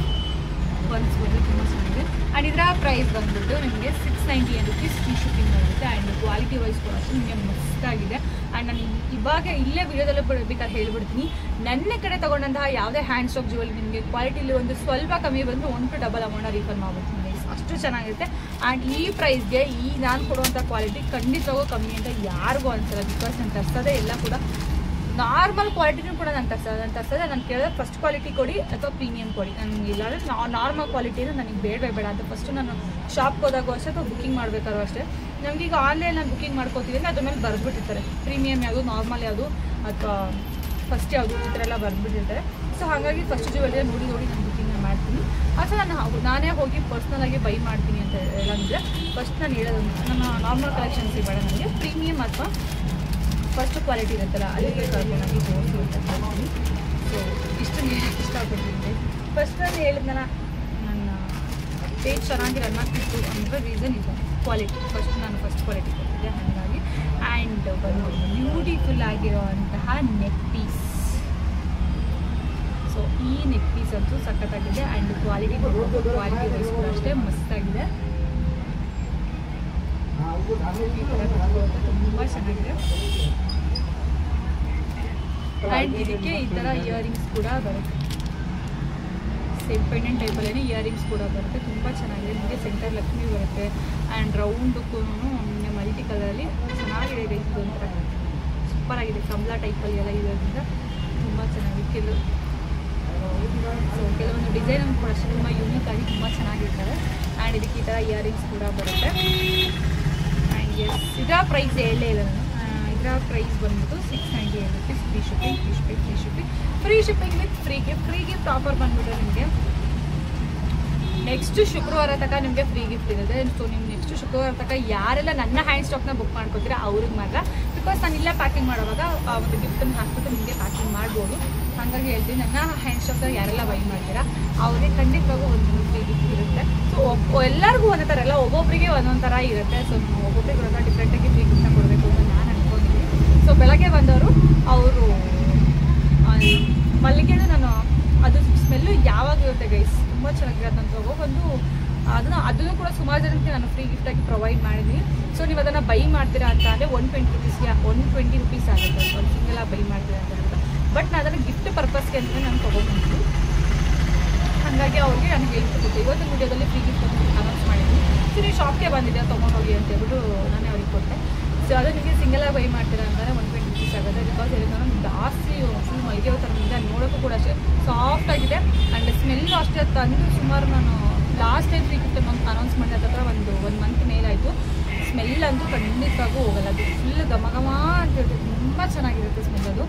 ಪರ್ಲ್ಸ್ ಬಂದು ತುಂಬ ಚೆನ್ನಾಗಿದೆ. ಆ್ಯಂಡ್ ಇದರ ಪ್ರೈಸ್ ಬಂದ್ಬಿಟ್ಟು ನಿಮಗೆ 698 rupees ಫ್ರೀ ಶಿಪ್ಪಿಂಗ್ ಬರುತ್ತೆ. ಆ್ಯಂಡ್ ಕ್ವಾಲಿಟಿ ವೈಸ್ ಕೂಡ ಅಷ್ಟೇ ನಿಮಗೆ ಮಸ್ತಾಗಿದೆ. ಆ್ಯಂಡ್ ನಾನು ಇವಾಗ ಇಲ್ಲೇ ವಿಡಿಯೋದಲ್ಲೇ ಬೇಕಾದ್ರೆ ಹೇಳ್ಬಿಡ್ತೀನಿ, ನನ್ನ ಕಡೆ ತೊಗೊಂಡಂತಹ ಯಾವುದೇ ಹ್ಯಾಂಡ್ ಸ್ಟಾಕ್ ಜ್ಯುವೆಲ್ರಿ ನಿಮಗೆ ಕ್ವಾಲಿಟಿಲಿ ಒಂದು ಸ್ವಲ್ಪ ಕಮ್ಮಿ ಬಂದರೆ 1 to ಡಬಲ್ ಅಮೌಂಟ್ ರೀಫಂಡ್ ಮಾಡ್ಬಿಡ್ತೀನಿ. ಅಷ್ಟು ಚೆನ್ನಾಗಿರುತ್ತೆ. ಆ್ಯಂಡ್ ಈ ಪ್ರೈಸ್ಗೆ ಈ ನಾನು ಕೊಡುವಂಥ ಕ್ವಾಲಿಟಿ ಖಂಡಿತವಾಗೂ ಕಮ್ಮಿ ಅಂತ ಯಾರಿಗೂ ಅನ್ಸಲ್ಲ. ಬಿಕಾಸ್ ನಾನು ತರಿಸೋದೇ ಎಲ್ಲ ಕೂಡ ನಾರ್ಮಲ್ ಕ್ವಾಲಿಟಿನೂ ಕೂಡ ನಾನು ತರಿಸೋದೆ. ನಾನು ಕೇಳಿದ್ರೆ ಫಸ್ಟ್ ಕ್ವಾಲಿಟಿ ಕೊಡಿ ಅಥವಾ ಪ್ರೀಮಿಯಂ ಕೊಡಿ, ನನಗೆ ಇಲ್ಲಾಂದರೆ ನಾರ್ಮಲ್ ಕ್ವಾಲಿಟಿನ ನನಗೆ ಬೇಡ ಅಂತ ಫಸ್ಟು ನಾನು ಶಾಪ್ಗೆ ಹೋದಾಗೂ ಅಷ್ಟೇ ಅಥವಾ ಬುಕ್ಕಿಂಗ್ ಮಾಡಬೇಕಾದ್ರೂ ಅಷ್ಟೇ. ನಮಗೀಗ ಆನ್ಲೈನ್ ನಾನು ಬುಕ್ಕಿಂಗ್ ಮಾಡ್ಕೋತೀವಿ ಅಂದರೆ ಅದ್ರ ಮೇಲೆ ಬರೆದ್ಬಿಟ್ಟಿರ್ತಾರೆ ಪ್ರೀಮಿಯಮ್ ಯಾವುದು, ನಾರ್ಮಲ್ ಯಾವುದು ಅಥವಾ ಫಸ್ಟ್ ಯಾವುದು, ಈ ಥರ ಎಲ್ಲ ಬರೆದ್ಬಿಟ್ಟಿರ್ತಾರೆ. ಸೊ ಹಾಗಾಗಿ ಫಸ್ಟ್ ಜ್ಯುವೆಲ್ರಿ ನೋಡಿ ನಾನು ಬುಕ್ಕಿಂಗ್ ಮಾಡ್ತೀನಿ. ಅಥವಾ ನಾನೇ ಹೋಗಿ ಪರ್ಸ್ನಲಾಗಿ ಬೈ ಮಾಡ್ತೀನಿ ಅಂತ ಹೇಳಂದರೆ ಫಸ್ಟ್ ನಾನು ಹೇಳೋದು ನನ್ನ ನಾರ್ಮಲ್ ಕಲೆಕ್ಷನ್ಸ್ ಬೇಡ, ನನಗೆ ಪ್ರೀಮಿಯಮ್ ಅಥವಾ ಫಸ್ಟ್ ಕ್ವಾಲಿಟಿ ಇರುತ್ತಲ್ಲ ಅದಕ್ಕೆ ಕರ್ಕೊಂಡಾಗಿ ತೋರಿಸಿ ಅಂತ ಹೇಳ್ತೀನಿ. ಸೊ ಇಷ್ಟು ಹೇಳಕ್ಕೆ ಇಷ್ಟಪಡ್ತೀನಿ. ಫಸ್ಟ್ ನಾನು ಹೇಳಿದ್ನಲ್ಲ, ನನ್ನ ಪೇಜ್ ಚೆನ್ನಾಗಿ ರನ್ ಆಗ್ತಿತ್ತು ಅಂದರೆ ರೀಸನ್ ಇದೆ, ಕ್ವಾಲಿಟಿ. ನಾನು ಫಸ್ಟ್ ಕ್ವಾಲಿಟಿ ಕೊಟ್ಟಿದ್ದೆ ಹಾಗಾಗಿ. ಆ್ಯಂಡ್ ಒಂದು ಬ್ಯೂಟಿಫುಲ್ ಆಗಿರುವಂತಹ ನೆಕ್ ಪೀಸ್. ಸೊ ಈ ನೆಕ್ ಪೀಸ್ ಅಂತೂ ಸಖತ್ತಾಗಿದೆ. ಆ್ಯಂಡ್ ಕ್ವಾಲಿಟಿ ವೈಸ್ ಕೂಡ ಅಷ್ಟೇ ಮಸ್ತಾಗಿದೆ. ತುಂಬ ಚೆನ್ನಾಗಿದೆ. ಆ್ಯಂಡ್ ಇದಕ್ಕೆ ಈ ಥರ ಇಯರಿಂಗ್ಸ್ ಕೂಡ ಬರುತ್ತೆ, ಸೇಮ್ ಪೆಂಡೆಂಟ್ ಟೈಪಲ್ಲೇ ಇಯರಿಂಗ್ಸ್ ಕೂಡ ಬರುತ್ತೆ. ತುಂಬ ಚೆನ್ನಾಗಿದೆ. ನಿಮಗೆ ಸೆಂಟರ್ ಲಕ್ಷ್ಮಿ ಬರುತ್ತೆ. ಆ್ಯಂಡ್ ರೌಂಡಕ್ಕೂ ನಿಮಗೆ ಮಲ್ಟಿ ಕಲರಲ್ಲಿ ಚೆನ್ನಾಗಿದೆ. ಇದು ಒಂಥರ ಸೂಪರಾಗಿದೆ. ಕಮಲಾ ಟೈಪಲ್ಲಿ ಎಲ್ಲ ಇರೋದ್ರಿಂದ ತುಂಬ ಚೆನ್ನಾಗಿದೆ. ಸೊ ಕೆಲವೊಂದು ಡಿಸೈನ್ ಕೂಡ ಅಷ್ಟೇ ತುಂಬ ಯೂನಿಕಾಗಿ ತುಂಬ ಚೆನ್ನಾಗಿರ್ತಾರೆ. ಆ್ಯಂಡ್ ಇದಕ್ಕೆ ಈ ಥರ ಇಯರಿಂಗ್ಸ್ ಕೂಡ ಬರುತ್ತೆ. ಆ್ಯಂಡ್ ಎಸ್ ಇದರ ಪ್ರೈಸ್ ಹೇಳಲೇ ಇಲ್ಲ ನಾನು. ಇದರ ಪ್ರೈಸ್ ಬಂದ್ಬಿಟ್ಟು 698 rupees. Free shipping with free gift offer ಬಂದ್ಬಿಟ್ಟು ನಿಮಗೆ ನೆಕ್ಸ್ಟ್ ಶುಕ್ರವಾರ ತನಕ ನಿಮಗೆ ಫ್ರೀ ಗಿಫ್ಟ್ ಇರುತ್ತೆ. ಸೊ ನೀವು ನೆಕ್ಸ್ಟ್ ಶುಕ್ರವಾರ ತನಕ ಯಾರೆಲ್ಲ ನನ್ನ ಹ್ಯಾಂಡ್ ಸ್ಟಾಕ್ನ ಬುಕ್ ಮಾಡ್ಕೊತೀರಾ ಅವ್ರಿಗೆ ಮಾತ್ರ, ಬಿಕಾಸ್ ನಾನು ಇಲ್ಲೇ ಪ್ಯಾಕಿಂಗ್ ಮಾಡುವಾಗ ಆ ಒಂದು ಗಿಫ್ಟನ್ನು ಹಾಕ್ಬಿಟ್ಟು ನಿಮಗೆ ಪ್ಯಾಕಿಂಗ್ ಮಾಡ್ಬೋದು. ಹಾಗಾಗಿ ಹೇಳ್ತೀನಿ, ನನ್ನ ಹ್ಯಾಂಡ್ ಸ್ಟಾಕ್ನ ಯಾರೆಲ್ಲ ಬೈ ಮಾಡ್ತೀರಾ ಅವ್ರಿಗೆ ಖಂಡಿತವಾಗೂ ಒಂದು ಫ್ರೀ ಗಿಫ್ಟ್ ಇರುತ್ತೆ. ಸೊ ಎಲ್ಲರಿಗೂ ಒಂದೇ ಥರ ಎಲ್ಲ, ಒಬ್ಬೊಬ್ಬರಿಗೆ ಒಂದೊಂದು ಥರ ಇರುತ್ತೆ. ಸೊ ಒಬ್ಬೊಬ್ಬರಿಗೆ ಒಂದೊಂದು ಡಿಫ್ರೆಂಟಾಗಿ ಫ್ರೀ ಗಿಫ್ಟ್ನ ಕೊಡಬೇಕು ಅಂತ ನಾನು ಅನ್ಕೊಂಡಿದ್ದೀನಿ. ಸೊ ಬೆಳಗ್ಗೆ ಬಂದವರು ಅವರು ಮಲ್ಲಿಗೆದು ನಾನು ಅದು ಸ್ಮೆಲ್ಲು ಯಾವಾಗ ಇರುತ್ತೆ ಗೈಸ್, ತುಂಬ ಚೆನ್ನಾಗಿರುತ್ತೆ ಅಂತ ಹೋಗೊಂದು ಅದನ್ನು ಕೂಡ ಸುಮಾರು ಜನಕ್ಕೆ ನಾನು ಫ್ರೀ ಗಿಫ್ಟಾಗಿ ಪ್ರೊವೈಡ್ ಮಾಡಿದ್ದೀನಿ. ಸೊ ನೀವು ಅದನ್ನು ಬೈ ಮಾಡ್ತೀರಾ ಅಂತ ಅಂದರೆ 120 rupees ಆಗುತ್ತೆ ಒಂದು ಸಿಂಗಲಾಗಿ ಬೈ ಮಾಡ್ತೀರಾ ಅಂತ ಹೇಳಿದ್ರೆ. ಬಟ್ ನಾನು ಅದನ್ನು ಗಿಫ್ಟ್ ಪರ್ಪಸ್ಗೆ ಅಂತ ನಾನು ತೊಗೊಂಡ್ಬಂದು, ಹಾಗಾಗಿ ಅವ್ರಿಗೆ ನಾನು ಹೇಳ್ಕೊಟ್ಟಿದ್ದೆ ಇವತ್ತಿನ ವಿಡಿಯೋದಲ್ಲಿ ಫ್ರೀ ಗಿಫ್ಟ್ ಅನೌನ್ಸ್ ಮಾಡಿದ್ದೀನಿ. ಸೊ ನೀವು ಶಾಪ್ಗೆ ಬಂದಿದ್ದೆ ತೊಗೊಂಡೋಗಿ ಅಂತ ಹೇಳ್ಬಿಟ್ಟು ನಾನೇ ಅವ್ರಿಗೆ ಕೊಟ್ಟೆ. ಸೊ ಅದು ನಿಮಗೆ ಸಿಂಗಲಾಗಿ ಬೈ ಮಾಡ್ತೀರಾ ಅಂತಂದರೆ 120 rupees ಆಗುತ್ತೆ. ಬಿಕಾಸ್ ಹೇಳಿದ್ರೆ ಜಾಸ್ತಿ ಫುಲ್ ಮಲ್ಲಿಗೆ ಥರ ಇದೆ, ನೋಡೋಕ್ಕೂ ಕೂಡ ಅಷ್ಟೇ ಸಾಫ್ಟ್ ಆಗಿದೆ ಆ್ಯಂಡ್ ಸ್ಮೆಲ್ಲು ಅಷ್ಟೇ ತಂದು ಸುಮಾರು ನಾನು last time free gift announce ಮಾಡಿದ ಹತ್ರ ಒಂದು ಮಂತ್ ಮೇಲಾಯಿತು. ಸ್ಮೆಲ್ ಅಂತೂ ಖಂಡಿತವಾಗೂ ಹೋಗಲ್ಲ, ಅದು ಫುಲ್ ಘಮ ಅಂತ ಹೇಳ್ತೀವಿ, ತುಂಬ ಚೆನ್ನಾಗಿರುತ್ತೆ ಸ್ಮೆಲ್ ಅದು.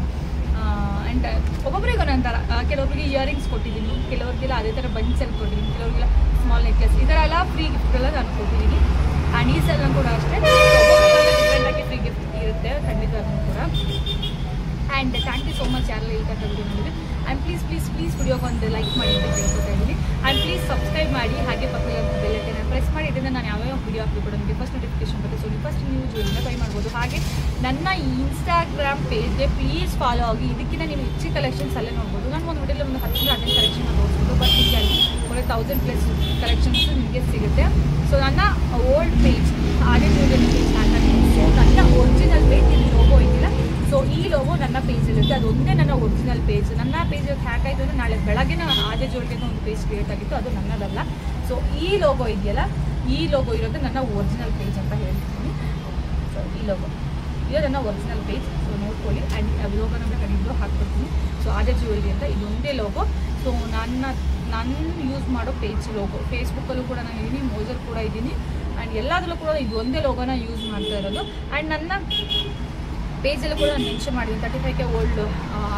ಆ್ಯಂಡ್ ಒಬ್ಬೊಬ್ಬರಿಗೆ ಒಂದೊಂಥರ, ಕೆಲವೊಬ್ಬರಿಗೆ ಇಯರಿಂಗ್ಸ್ ಕೊಟ್ಟಿದ್ದೀನಿ, ಕೆಲವರಿಗೆಲ್ಲ ಅದೇ ಥರ ಬಂಚಲ್ಲಿ ಕೊಟ್ಟಿದ್ದೀನಿ, ಕೆಲವರಿಗೆಲ್ಲ ಸ್ಮಾಲ್ ನೆಕ್ಲೆಸ್, ಈ ಥರ ಎಲ್ಲ ಫ್ರೀ ಗಿಫ್ಟ್ಗೆಲ್ಲ ನಾನು ಕೊಟ್ಟಿದ್ದೀನಿ. ಆ್ಯಂಡ್ ಈ ಸಲ ಕೂಡ ಅಷ್ಟೇ ಡಿಫ್ರೆಂಟಾಗಿ ಫ್ರೀ ಗಿಫ್ಟ್ ಇರುತ್ತೆ ಖಂಡಿತವಾಗೂ ಕೂಡ. And thank you so much ಯಾರೆಲ್ಲ ಈ ಥರ ವಿಡಿಯೋ ನೋಡಿದ್ರೆ. ಆ್ಯಂಡ್ ಪ್ಲೀಸ್ ವಿಡಿಯೋಗೆ ಒಂದು ಲೈಕ್ ಮಾಡಿ ಅಂತ ಕೇಳ್ಕೊತಾ ಇದ್ದೀನಿ. ಆ್ಯಂಡ್ ಪ್ಲೀಸ್ ಸಬ್ಸ್ಕ್ರೈಬ್ ಮಾಡಿ, ಹಾಗೆ ಪಕ್ಕದಲ್ಲಿ ಬೆಲ್ ಐಕನ್ನ ಪ್ರೆಸ್ ಮಾಡಿ. ಇದರಿಂದ ನಾನು ಯಾವ್ಯಾವ ವಿಡಿಯೋ ಹಾಕಿ ಕೂಡ ನಿಮಗೆ ಫಸ್ಟ್ ನೋಟಿಫಿಕೇಶನ್ ಬರುತ್ತೆ. ಸೊ ನೀವು ಫಸ್ಟ್ ನೀವು ಜ್ಯುವೆಲ್ನ ಬೈ ಮಾಡ್ಬೋದು. ಹಾಗೆ ನನ್ನ ಇನ್ಸ್ಟಾಗ್ರಾಮ್ ಪೇಜ್ಗೆ ಪ್ಲೀಸ್ ಫಾಲೋ ಆಗಿ, ಇದಕ್ಕಿಂತ ನೀವು ಹೆಚ್ಚು ಕಲೆಕ್ಷನ್ಸ್ ಅಲ್ಲೇ ನೋಡ್ಬೋದು. ನಾನು ಒಂದು ವಿಡಿಯೋಲಿ ಒಂದು 10-15 ಕಲೆಕ್ಷನ್ ನೋಡ್ಬೋದು, ಬಟ್ ನಿಮಗೆ ಅಲ್ಲಿ 1000+ ಕಲೆಕ್ಷನ್ಸ್ ನಿಮಗೆ ಸಿಗುತ್ತೆ. ಸೊ ನನ್ನ ಓಲ್ಡ್ ಪೇಜ್ ಹಾಗೆ ಜ್ಯುವೆಲ್ಲರಿ ಪೇಜ್ ಹಾಕಿ, ಸೊ ನನ್ನ ಒರಿಜಿನಲ್ ಪೇಜ್ ಇಲ್ಲಿ ಲೋಗೋ ಇದೆಯಲ್ಲ, ಸೊ ಈ ಲೋಗೋ ನನ್ನ ಪೇಜಲ್ಲಿರುತ್ತೆ, ಅದೊಂದೇ ನನ್ನ ಒರಿಜಿನಲ್ ಪೇಜ್. ನನ್ನ ಪೇಜ್ ಹ್ಯಾಕಾಯಿತು ಅಂದರೆ ನಾಳೆ ಬೆಳಗ್ಗೆ ಆದೇ ಜ್ಯುವೆಲ್ಲರಿನ ಒಂದು ಪೇಜ್ ಕ್ರಿಯೇಟ್ ಆಗಿತ್ತು, ಅದು ನನ್ನದಲ್ಲ. ಸೊ ಈ ಲೋಗೋ ಇದೆಯಲ್ಲ, ಈ ಲೋಗೋ ಇರೋದು ನನ್ನ ಒರಿಜಿನಲ್ ಪೇಜ್ ಅಂತ ಹೇಳ್ತೀನಿ. ಸೊ ಈ ಲೋಗೋ ಇದು ನನ್ನ ಒರಿಜಿನಲ್ ಪೇಜ್, ಸೊ ನೋಡ್ಕೊಳ್ಳಿ. ಆ್ಯಂಡ್ ಲೋಗೋನ ಕಡಿದು ಹಾಕ್ಕೊಡ್ತೀನಿ. ಸೊ ಆದೇ ಜ್ಯುವೆಲ್ಲರಿ ಅಂತ ಇದೊಂದೇ ಲೋಗೋ. ಸೊ ನಾನು ಯೂಸ್ ಮಾಡೋ ಪೇಜ್ ಲೋಗೋ, ಫೇಸ್ಬುಕ್ಕಲ್ಲೂ ಕೂಡ ನಾನು ಇದ್ದೀನಿ, ಮೋಜಲ್ ಕೂಡ ಇದ್ದೀನಿ, ಆ್ಯಂಡ್ ಎಲ್ಲದರಲ್ಲೂ ಕೂಡ ಇದು ಒಂದೇ ಲೋಗೋನ ಯೂಸ್ ಮಾಡ್ತಾ ಇರೋದು. ಆ್ಯಂಡ್ ನನ್ನ ಪೇಜಲ್ಲೂ ಕೂಡ ನಾನು ಮೆನ್ಷನ್ ಮಾಡಿದ್ದೀನಿ 35K ಓಲ್ಡ್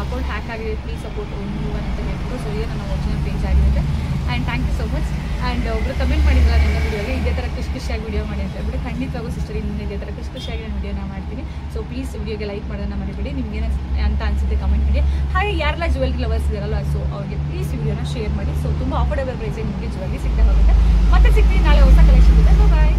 ಅಕೌಂಟ್ ಹ್ಯಾಕ್ ಆಗಿದೆ, ಪ್ಲೀಸ್ ಸಪೋರ್ಟ್ ನ್ಯೂ ಅಂತ ಹೇಳ್ಬಿಟ್ಟು. ಸೊ ಇದು ನನ್ನ ಒರಿಜಿನಲ್ ಪೇಜ್ ಆಗಿರುತ್ತೆ. And thank you so much. And ಒಬ್ಬರು ಕಮೆಂಟ್ ಮಾಡಿದ್ರೆ ನನ್ನ ವಿಡಿಯೋಗೆ ಇದೇ ಥರ ಖುಷಿಯಾಗಿ ವಿಡಿಯೋ ಮಾಡಿ ಅಂತ ಹೇಳ್ಬಿಟ್ಟು, ಖಂಡಿತವಾಗೂ ಸಿಸ್ಟರ್ ಇನ್ನು ಇದೇ ಥರ ಖುಷಿಯಾಗಿ ನಾನು ವಿಡಿಯೋನ ಮಾಡ್ತೀನಿ. ಸೊ ಪ್ಲೀಸ್ ವಿಡಿಯೋಗೆ ಲೈಕ್ ಮಾಡೋದನ್ನ ಮರಿಬೇಡಿ, ನಿಮ್ಗೆ ಅಂತ ಅನಿಸುತ್ತೆ ಕಮೆಂಟ್ ಮಾಡಿ. ಹಾಗೆ ಯಾರೆಲ್ಲ ಜ್ಯುವೆಲ್ರಿ ಲವರ್ಸ್ ಇದ್ದಾರಲ್ಲ, ಸೊ ಅವ್ರಿಗೆ ಪ್ಲೀಸ್ ವಿಡಿಯೋನ ಶೇರ್ ಮಾಡಿ. ಸೊ ತುಂಬ ಅಫೋರ್ಡಬಲ್ ಪ್ರೈಸಲ್ಲಿ ನಿಮಗೆ ಜ್ಯುವೆಲ್ರಿ ಸಿಗ್ತಾ ಹೋಗುತ್ತೆ. ಮತ್ತೆ ಸಿಗ್ತೀನಿ ನಾಳೆ ಹೊಸ ಕಲೆಕ್ಷನ್ ಇದೆ. ಬಾಯ್.